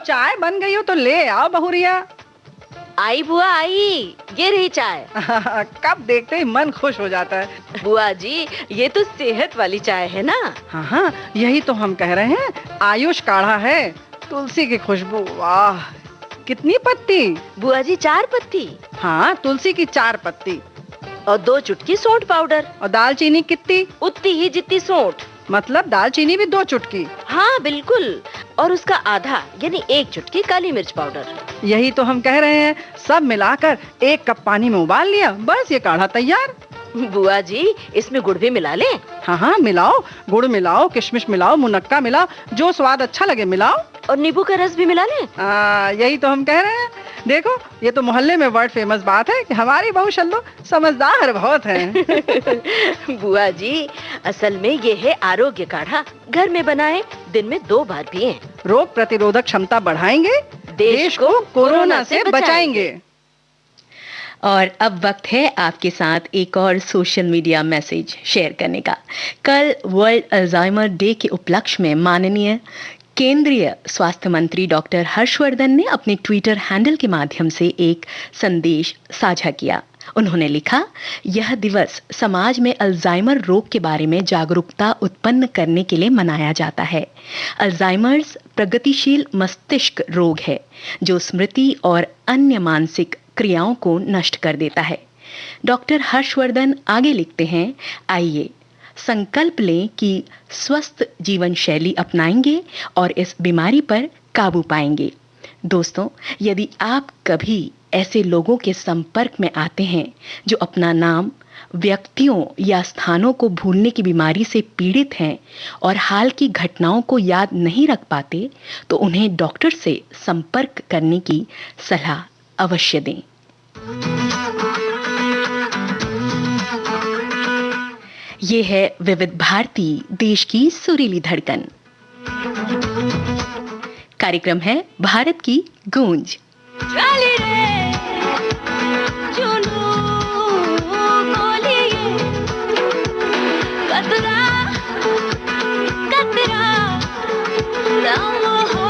चाय बन गई हो तो ले आओ बहुरिया। आई बुआ आई, ये रही चाय। कब देखते ही मन खुश हो जाता है। बुआ जी ये तो सेहत वाली चाय है ना। हाँ हाँ, यही तो हम कह रहे हैं, आयुष काढ़ा है, तुलसी की खुशबू। वाह, कितनी पत्ती? बुआ जी 4 पत्ती। हाँ, तुलसी की 4 पत्ती और 2 चुटकी सौंठ पाउडर। और दालचीनी कितनी? उतनी ही जितनी सौंठ। मतलब दालचीनी भी 2 चुटकी? हाँ बिल्कुल, और उसका आधा यानी 1 चुटकी काली मिर्च पाउडर। यही तो हम कह रहे हैं, सब मिलाकर 1 कप पानी में उबाल लिया, बस ये काढ़ा तैयार। बुआ जी इसमें गुड़ भी मिला लें? हाँ हाँ मिलाओ, गुड़ मिलाओ, किशमिश मिलाओ, मुनक्का मिलाओ, जो स्वाद अच्छा लगे मिलाओ। और नींबू का रस भी मिला लें? यही तो हम कह रहे हैं। देखो, ये तो मोहल्ले में वर्ल्ड फेमस बात है कि हमारी बहू शल्लो समझदार बहुत है। बुआ जी असल में ये है आरोग्य काढ़ा, घर में बनाएं, दिन में 2 बार पिएं। रोग प्रतिरोधक क्षमता बढ़ाएंगे, देश को कोरोना से बचाएंगे। और अब वक्त है आपके साथ एक और सोशल मीडिया मैसेज शेयर करने का। कल वर्ल्ड अल्जाइमर डे के उपलक्ष्य में माननीय केंद्रीय स्वास्थ्य मंत्री डॉक्टर हर्षवर्धन ने अपने ट्विटर हैंडल के माध्यम से एक संदेश साझा किया। उन्होंने लिखा, यह दिवस समाज में अल्जाइमर रोग के बारे में जागरूकता उत्पन्न करने के लिए मनाया जाता है। अल्जाइमर्स प्रगतिशील मस्तिष्क रोग है जो स्मृति और अन्य मानसिक क्रियाओं को नष्ट कर देता है। डॉक्टर हर्षवर्धन आगे लिखते हैं, आइए संकल्प लें कि स्वस्थ जीवन शैली अपनाएंगे और इस बीमारी पर काबू पाएंगे। दोस्तों, यदि आप कभी ऐसे लोगों के संपर्क में आते हैं जो अपना नाम, व्यक्तियों या स्थानों को भूलने की बीमारी से पीड़ित हैं और हाल की घटनाओं को याद नहीं रख पाते, तो उन्हें डॉक्टर से संपर्क करने की सलाह अवश्य दें। ये है विविध भारती, देश की सुरीली धड़कन। कार्यक्रम है भारत की गूंज। चली रे जुनू बोलिए, कतरा कतरा दम हो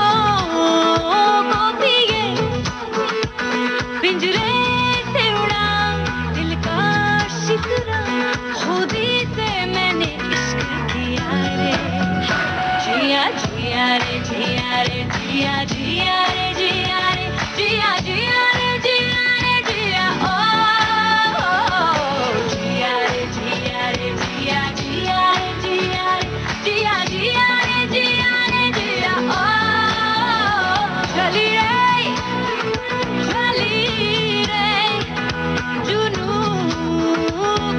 पिए, पिंजरे से उड़ा दिल का शिकरा, खुद ही से मैंने इश्क किया रे, जिया जिया रे जिया रे जिया जिया रे जिया रे जिया जिया रे जिया रे जिया, ओ जिया रे जिया रे जिया जिया रे जिया रे जिया जिया रे जिया रे जिया, ओ चली रे जुनू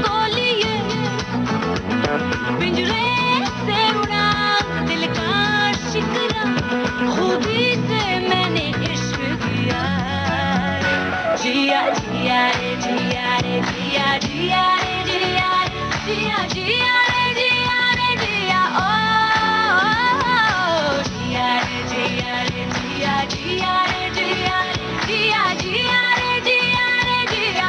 को लिए, पिंजरे से उड़ा दिल का शिकरा, खुद ही से मैंने इश्क किया, जिया जिया रे जिया रे जिया जिया रे जिया जिया जिया रे जिया रे जिया, ओ जिया रे जिया रे जिया जिया रे जिया जिया जिया रे जिया रे जिया,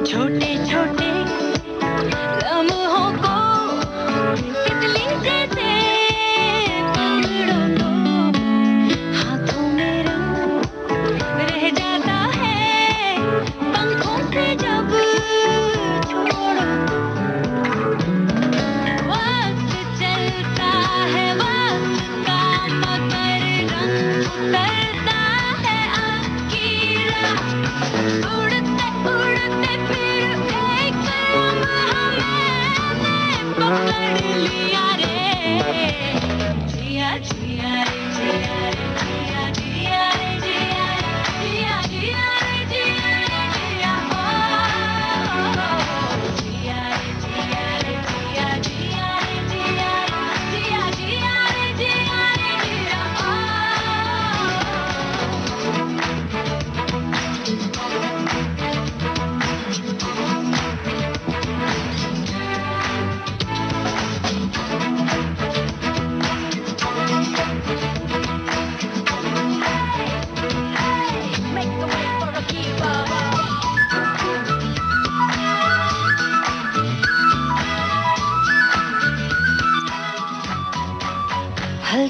छोटे छोटे लम्हों को तितली जैसे पकड़ो तो हाथों में रंग रह जाता है, पंखों से जब छोड़ो, वक्त चलता है वक्त का मगर रंग उतरता है आखिर, उड़ते उड़ते फिर एक लम्हा मैंने पकड़ लिया रे, जिया जिया रे जिया रे जिया जिया रे जिया जिया जिया रे जिया रे जिया, ओ जिया रे जिया रे जिया जिया रे जिया जिया जिया रे जिया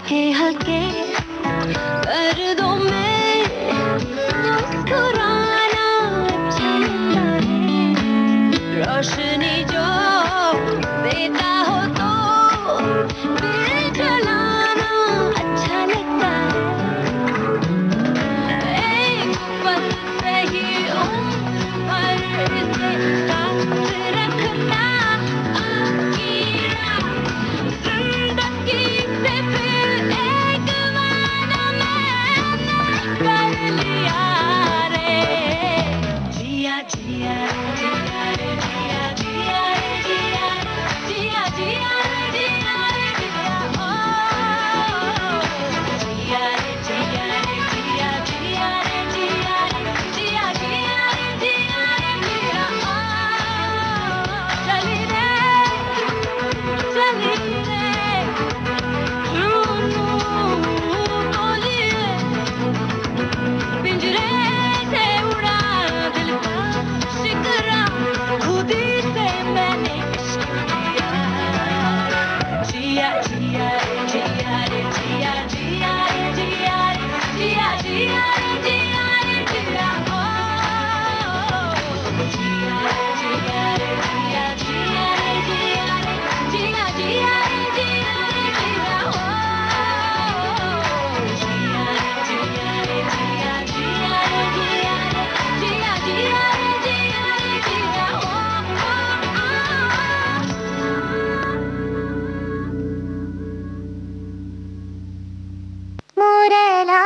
हल्के हल्के पर्दों में मुस्कुराना अच्छा लगता है। रोशनी जो देता हो तो दिल जलाना अच्छा लगता है। एक पल से ही उम्र से साथ रखना आखिरा जिंदगी से फिर एक वादा मैंने कर लिया रे। जिया जिया जिया रे जिया जिया रे जिया जिया जिया रे जिया रे जिया ओ जिया रे जिया रे जिया जिया रे जिया जिया जिया रे जिया रे जिया ओ चली रे बोलिए पिंजरे से उड़ा दिल का शिकरा खुद ही से मैंने इश्क किया। जिया जिया रे जिया रे जिया जिया रे जिया जिया जिया रे जिया रे जिया ओ जिया जिया रे जिया जिया रे जिया जिया जिया रे जिया रे जिया ओ जिया जिया रे जिया जिया रे जिया जिया जिया रे जिया रे जिया ओ मुरला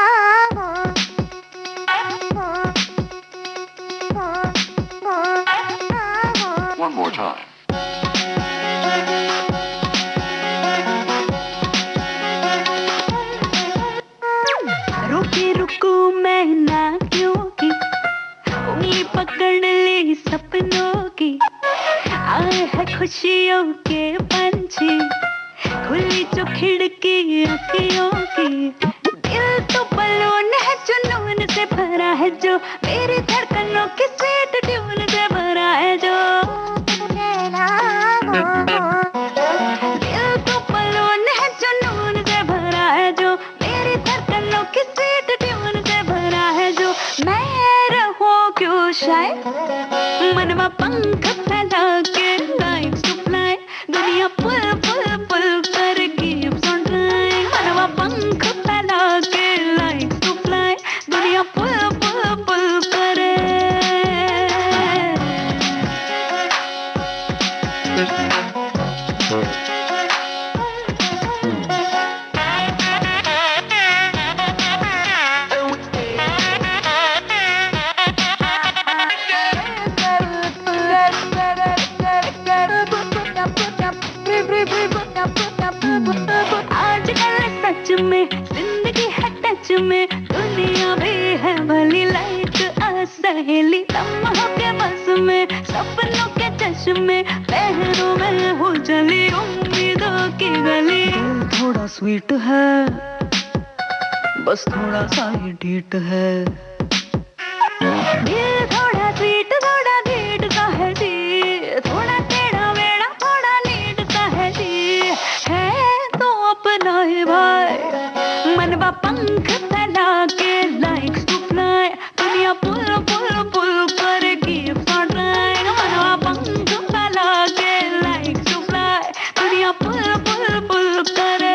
One more time. रुकी रुकू मैं ना क्योंकि उंगली पकड़ ली सपनों की। आए है खुशियों के पंछी खुली जो खिड़की अखियों की। दिल तो बलून है जुनून से भरा है जो मेरी धड़कनों की स्वीट ट्यून से भरा है जो। दिल तो बलून है जुनून से भरा है जो मेरी धड़कनों की स्वीट ट्यून से भरा है जो। मैं रहूं क्यों शायद मनवा पंख फैला के लाइक्स टू फ्लाई दुनिया पुल पुल पुल कर कीप्स ऑन ट्राइंग। मनवा पंख फैला के लाइक्स टू फ्लाई दुनिया पुल पुल पुल करे। आजकल सच में जिंदगी है टच में दुनिया भी है भली लाइक सहेली लम्हों के बस में सपनों के चश्मे पहरों में हो चली उम्मीदों की गली। दिल थोड़ा स्वीट है बस थोड़ा सा ही ढीठ है। दिल थोड़ा स्वीट थोड़ा ढीठ सा है जी। थोड़ा टेढ़ा मेढ़ा थोड़ा नीट सा है जी। है तो अपना ही भाई मनवा पंख फैला के लाइक्स टू फ्लाई दुनिया पुल पुल पुल कर कीप्स ऑन ट्राइंग। मनवा पंख फैला के लाइक्स टू फ्लाई दुनिया पुल पुल पुल करे।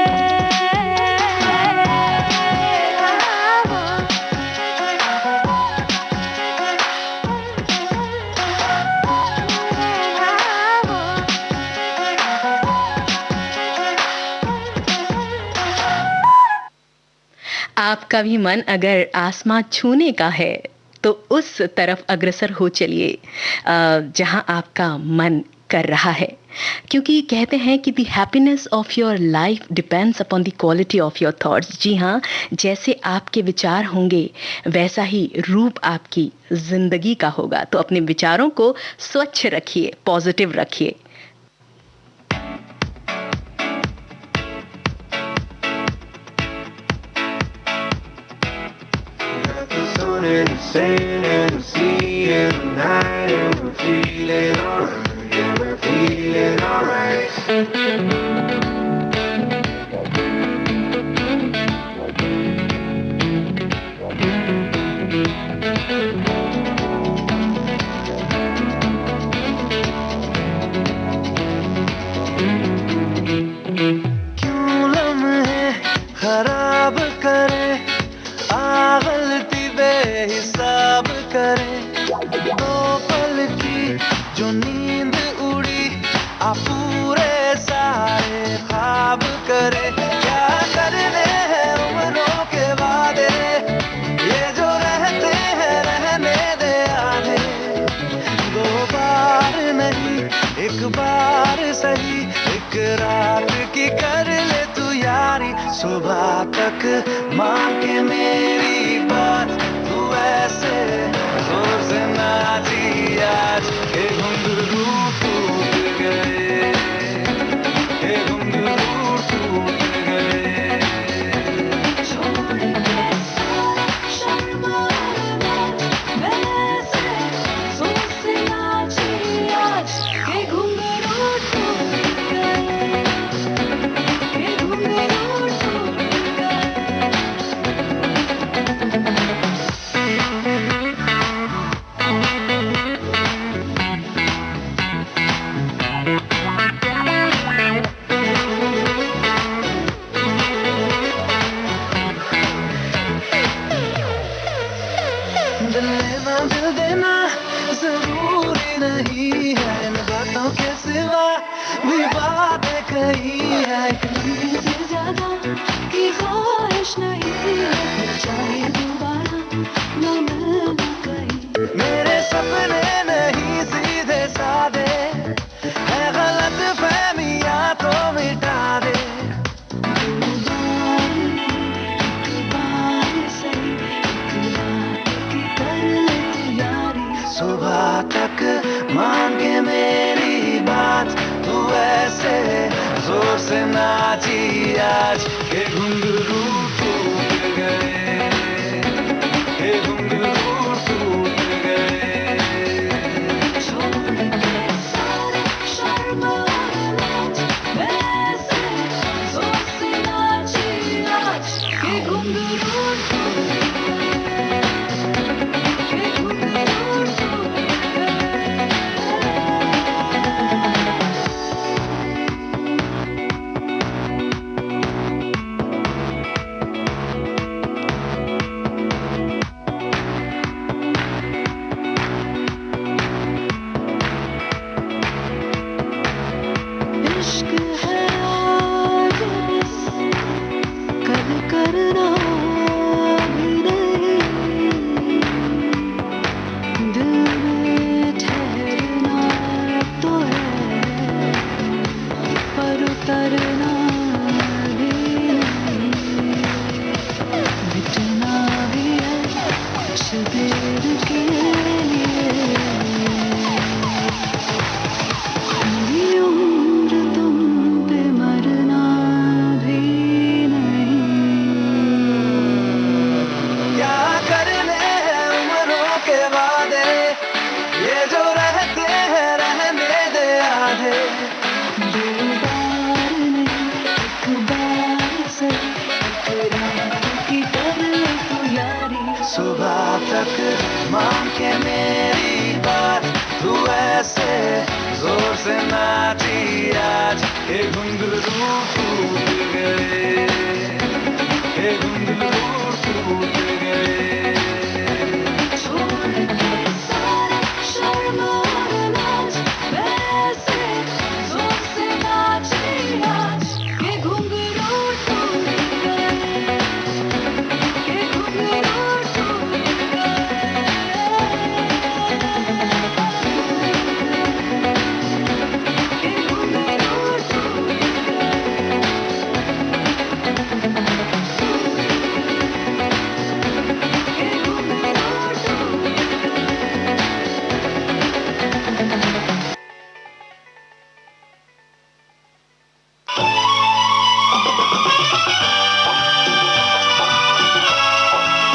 आपका भी मन अगर आसमां छूने का है तो उस तरफ अग्रसर हो चलिए जहां आपका मन कर रहा है, क्योंकि कहते हैं कि the happiness of your life depends upon the quality of your thoughts. जी हाँ, जैसे आपके विचार होंगे वैसा ही रूप आपकी जिंदगी का होगा। तो अपने विचारों को स्वच्छ रखिए, पॉजिटिव रखिए। And the sand and the sea and the night and we're feeling alright, yeah, we're feeling alright. एक रात की कर ले तू यारी, सुबह तक मान के मेरी बात, तू ऐसे जोर से नाची आज के घुंघरू टूट गए, के घुंघरू टूट गए। छोड़ के सारा शर्माना, वैसे जोर से नाची आज के घुंघरू टूट गए, के घुंघरू टूट गए। दिल लेना दिल देना जरूरी नहीं है, इन बातों के सिवा भी बातें कही है। कहीं से ज्यादा की ख्वाहिश नहीं है, चाहे दोबारा न मिलना कहीं। मेरे सपने नहीं सीधे साधे, है गलत फहमियां तो मिटा दे। सुबह तक मान के मेरी बात, तू ऐसे जोर से नाची आज के घुंघरू टूट गए, के घुंघरू टूट गए। छोड़ के सारे शर्म और लाज, वैसे जोर से नाची आज के घुंघरू टूट गए, के घुंघरू टूट गए। इश्क है आज बस, कल करना भी नहीं, दिल में ठहरना तो है, पर उतरना भी नहीं, मिटना भी है कुछ देर के लिए। मेरी उम्र तुम पे मरना भी नहीं। क्या करने हैं उम्रों के वादे, ये जो रहते हैं रहने दे आधे। दो बार नहीं, एक बार से इकरार की कर ले तू यारी। सुबह तक मान के मेरी बात, तू ऐसे जोर से नाची आज के घुंघरू टूट गए, के घुंघरू टूट गए। छोड़ के सारे शर्म और लाज, वैसे जोर से नाची आज के घुंघरू टूट गए, के घुंघरू टूट गए।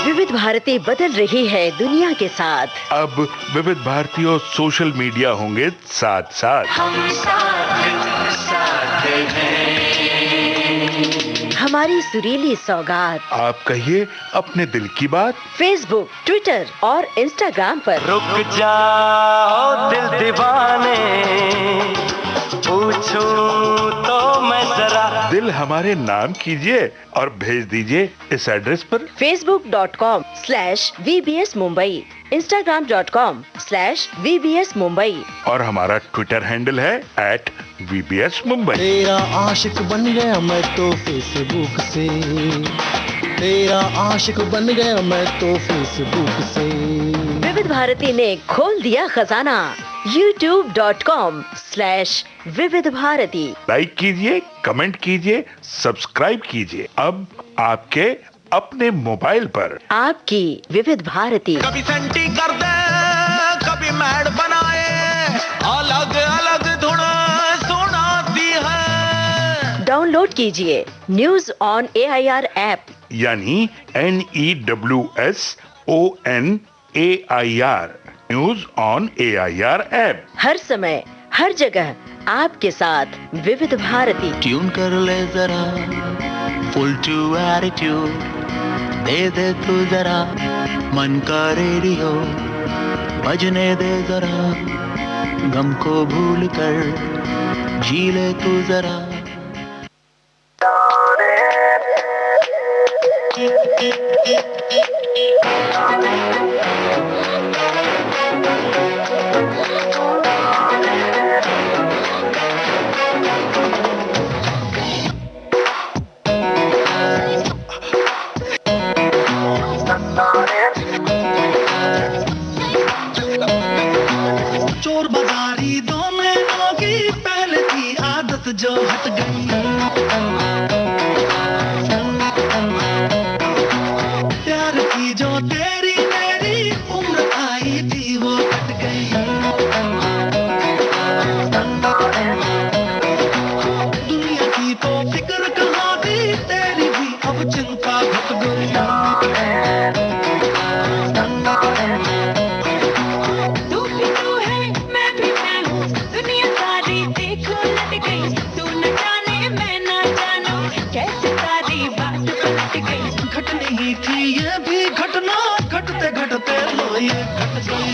विविध भारती बदल रही है दुनिया के साथ। अब विविध भारती और सोशल मीडिया होंगे साथ साथ। हमारी सुरीली सौगात आप कहिए अपने दिल की बात। फेसबुक, ट्विटर और इंस्टाग्राम पर। रुक जाओ दिल दीवाने, पूछूं तो मैं जरा। दिल हमारे नाम कीजिए और भेज दीजिए इस एड्रेस पर। facebook.com/VBS Mumbai, Instagram.com/VBS Mumbai और हमारा ट्विटर हैंडल है @VBS Mumbai। तेरा आशिक बन गया मैं तो फेसबुक से, तेरा आशिक बन गया मैं तो फेसबुक से। विविध भारती ने खोल दिया खजाना, youtube.com/विविध भारती। लाइक कीजिए, कमेंट कीजिए, सब्सक्राइब कीजिए। अब आपके अपने मोबाइल पर आपकी विविध भारती। कभी सेंटी कर दे, कभी मैड बनाए, अलग अलग धुन सुनाती है। डाउनलोड कीजिए न्यूज ऑन AIR ऐप, यानी NEWSONAIR news on AIR app. हर समय हर जगह आपके साथ विविध भारती। ट्यून कर ले जरा, फुल टू एटीट्यूड दे दे तू जरा, मन का रेडियो बजने दे जरा, गम को भूल कर जी ले तू जरा। चोर बाजारी दो महीनों की पहले की आदत जो हट गई, प्यार की जो तेरी मेरी उम्र आई थी वो कट गई। दुनिया की तो फिक्र कहाँ थी, तेरी भी अब चिंता घट गई। थी ये भी घटना, घटते घटते लो ये घट गई।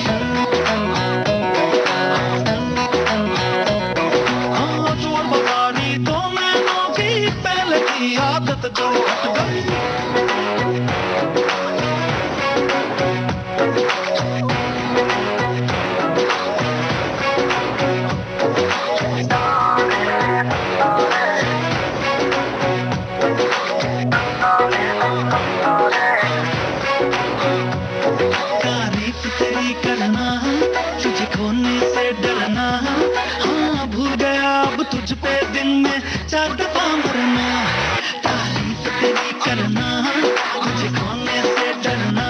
हाँ, चोर बाजारी तो मैनों की पहले की आदत जो हट गई। तारीफ तेरी करना, तुझे खोने से डरना, हाँ भूल गया अब तुझ पे दिन में 4 दफा मरना। तारीफ तेरी करना, तुझे खोने से डरना,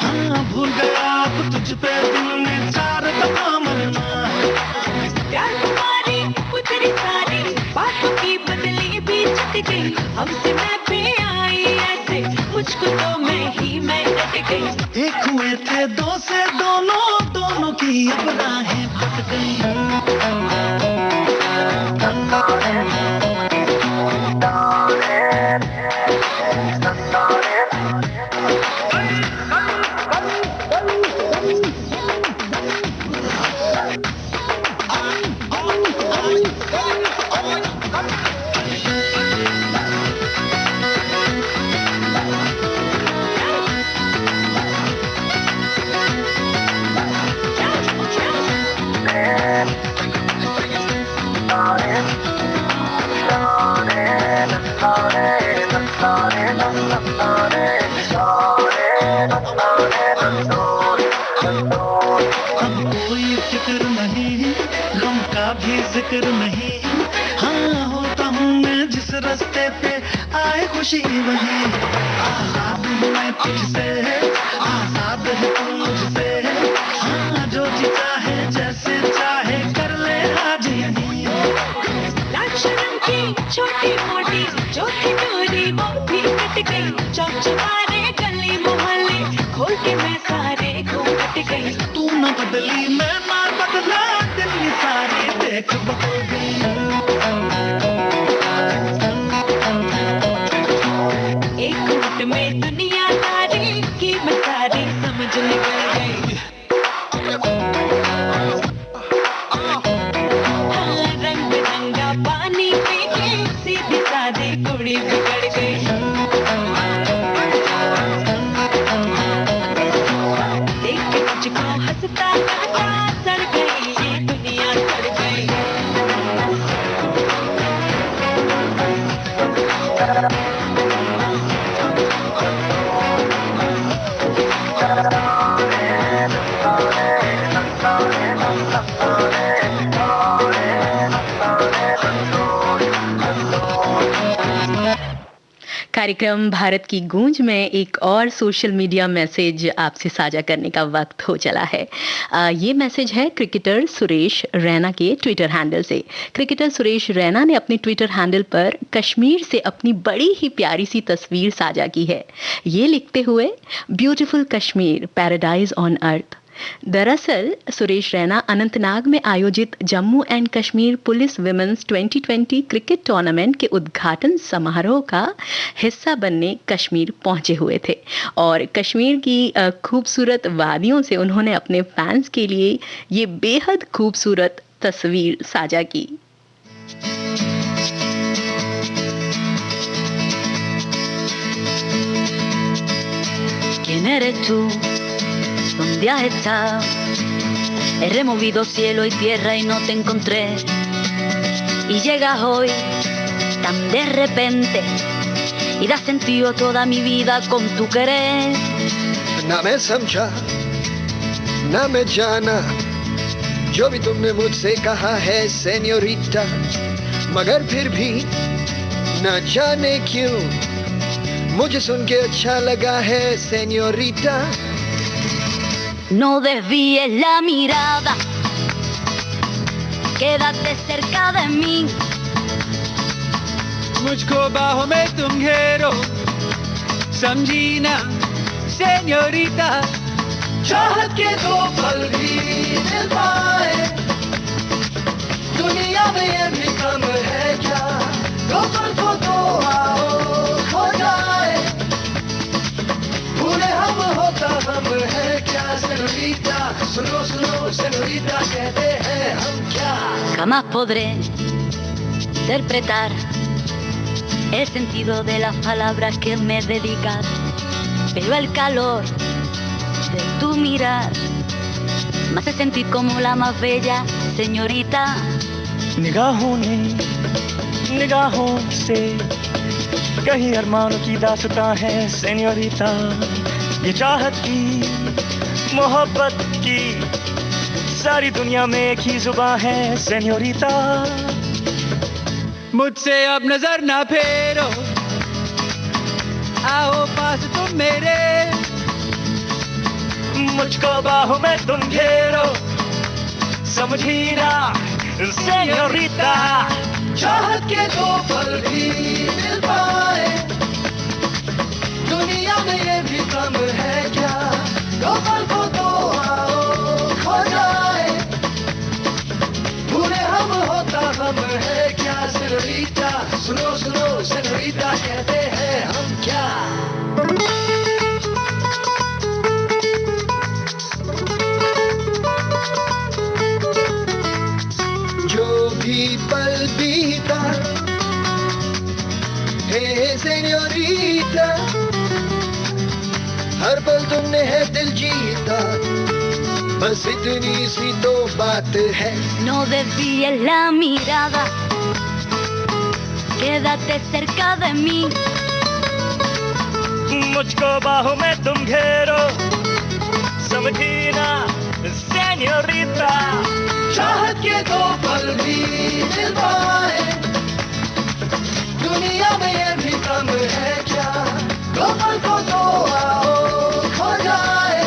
हाँ भूल गया अब तुझ पे दिन में 4 दफा मरना। प्यार तुम्हारी उतरी सारी बातों की बदली भी चट गई, हमसे मैं भी आई ऐसे, मुझको तो मैं डट गई। एक हुए थे 2 से दोनों, दोनों की अब राहें बट गई। अब कोई फिक्र नहीं, गम का भी जिक्र नहीं, हाँ होता हूँ मैं जिस रास्ते पे आए खुशी वही। आजाद हूँ मैं तुझसे, आजाद है तू मुझसे, हाँ जो जी चाहे जैसे चाहे कर ले आज यही। लाज शर्म की छोटी मोटी जो थी दूरी वो भी कट गई, चौक चौबारे गली मोहल्ले खोल के मैं सारे घूमट गई। तू न बदली मैं ना बदला, दिल ये सारी देख बदल गई। एक घूंट में दुनिया सारी की मैं सारी समझ निकल गई। हाँ, रंग बिरंगा पानी पी के सीधी सादी कुड़ी बिगड़ गई। देख के मुझको हंसता गाता सड़ गई ये दुनिया सड़ गई। Sorry. कार्यक्रम भारत की गूंज में एक और सोशल मीडिया मैसेज आपसे साझा करने का वक्त हो चला है। ये मैसेज है क्रिकेटर सुरेश रैना के ट्विटर हैंडल से। क्रिकेटर सुरेश रैना ने अपने ट्विटर हैंडल पर कश्मीर से अपनी बड़ी ही प्यारी सी तस्वीर साझा की है, ये लिखते हुए beautiful Kashmir paradise on earth. दरअसल सुरेश रैना अनंतनाग में आयोजित Jammu and Kashmir police women's 2020 cricket tournament के उद्घाटन समारोह का हिस्सा बनने कश्मीर पहुंचे हुए थे और कश्मीर की खूबसूरत वादियों से उन्होंने अपने फैंस के लिए ये बेहद खूबसूरत तस्वीर साझा की। ¿Quién eres tú? ¿Dónde has estado? He removido cielo y tierra y no te encontré. Y llegas hoy tan de repente y das sentido a toda mi vida con tu querer. ना मैं समझा ना मैं जाना जो भी तुमने मुझसे कहा है सेन्योरिटा, मगर फिर भी न जाने क्यों मुझे सुन के अच्छा लगा है senorita. No desvíes la mirada, quédate cerca de mí. मुझको बाहों में तुम घेरो, समझी ना सेन्योरिटा। चाहत के दो पल भी मिल पाए, दुनिया में ये भी कम है क्या? दो पल को तो आओ खो जाए, भूले हम होता हम है क्या? सेनोरिटा सुनो सुनो सेनोरिटा कहते हैं हम क्या? Jamás podré interpretar el sentido de las palabras que me dedicas, pero el calor de tu mirar me hace sentir como la más bella señorita. निगाहों ने निगाहों से कहीं अरमानों की दास्तां है सेन्योरिटा। ये चाहत की मोहब्बत की सारी दुनिया में एक ही जुबान है सेन्योरिटा। मुझसे अब नजर ना फेरो, आओ पास तुम मेरे। मुझको बाहों में तुम घेरो, समझी ना सेन्योरिटा। चाहत के दो पल भी मिल पाए, दुनिया में ये भी कम है क्या? दो पल को तो आओ खो जाए, भूले हम होता हम है क्या? सेनोरिटा सुनो सुनो सेनोरिटा कहते हैं हम क्या? जो भी पल बीता हे सेन्योरिटा, हर पल तुमने है दिल जीता, बस इतनी सी तो बात है। No desvíes la mirada, quédate cerca de mí. मुझको बाहों में तुम घेरो, समझी ना सेन्योरिटा। चाहत के दो पल भी मिल पाए, दुनिया में ये भी कम है क्या? दो पल को तो आओ खो जाए,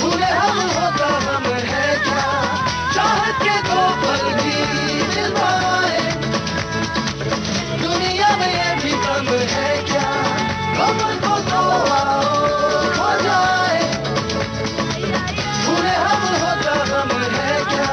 भूले हम होता हम है क्या? चाहत के दो पल भी मिल पाए, दुनिया में ये भी कम है क्या? दो पल को तो आओ खो जाए, भूले हम होता हम है क्या?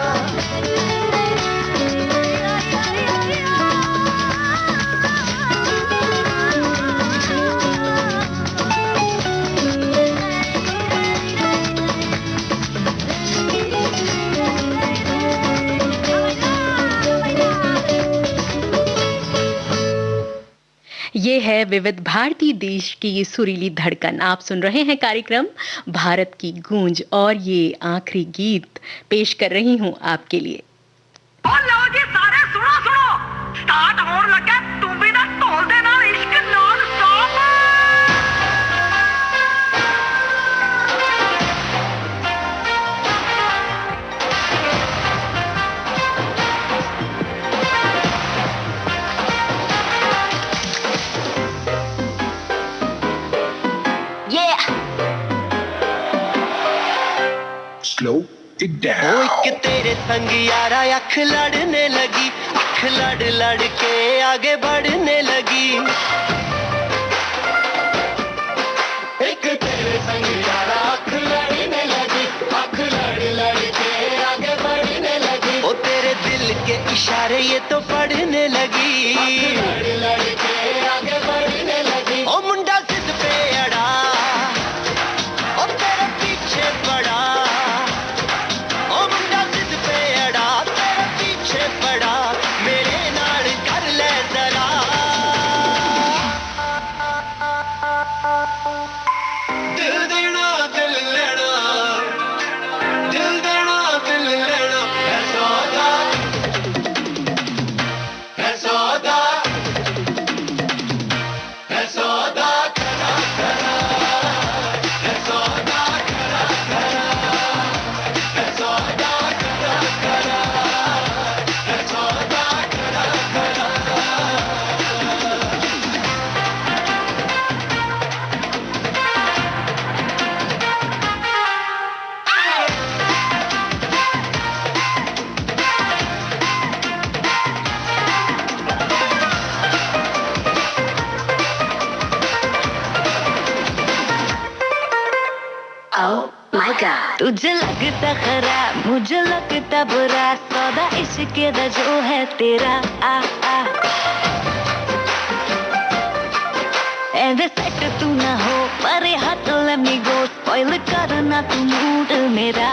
ये है विविध भारती देश की ये सुरीली धड़कन। आप सुन रहे हैं कार्यक्रम भारत की गूंज और ये आखिरी गीत पेश कर रही हूं आपके लिए। लो जी सारे सुनो सुनो, स्टार्ट होने लगा तू भी ना ढोल दे नाल इश्क नॉन स्टॉप। it down. ओ एक तेरे संग यारा अख लड़ने लगी, अख लड़ लड़ के आगे बढ़ने लगी। एक तेरे संग यारा अख लड़ने लगी, अख लड़ लड़ के आगे बढ़ने लगी। ओ तेरे दिल के इशारे ये तो पढ़ने लगी, लड़ लड़ के आगे बढ़ने लगी। ओ मुंडा जिद पे अड़ा, ओ तेरे पीछे पड़ा, ओ मुंडा जिद पे अड़ा, तेरे पीछे पड़ा, मेरे नाल कर ले जरा। दिल देना दिल लेना, दिल देना दिल लेना, है सौदा, है सौदा, है सौदा करा करा, है सौदा करा करा, है सौदा करा करा, है सौदा करा करा। Oh my God, तुझे लगता खराब, मुझे लगता बुरा, सौदा इश्क दा जो है तेरा आ आ। ऐसे सेट तू ना हो, परे हट let me go, spoil करना तू मूड मेरा।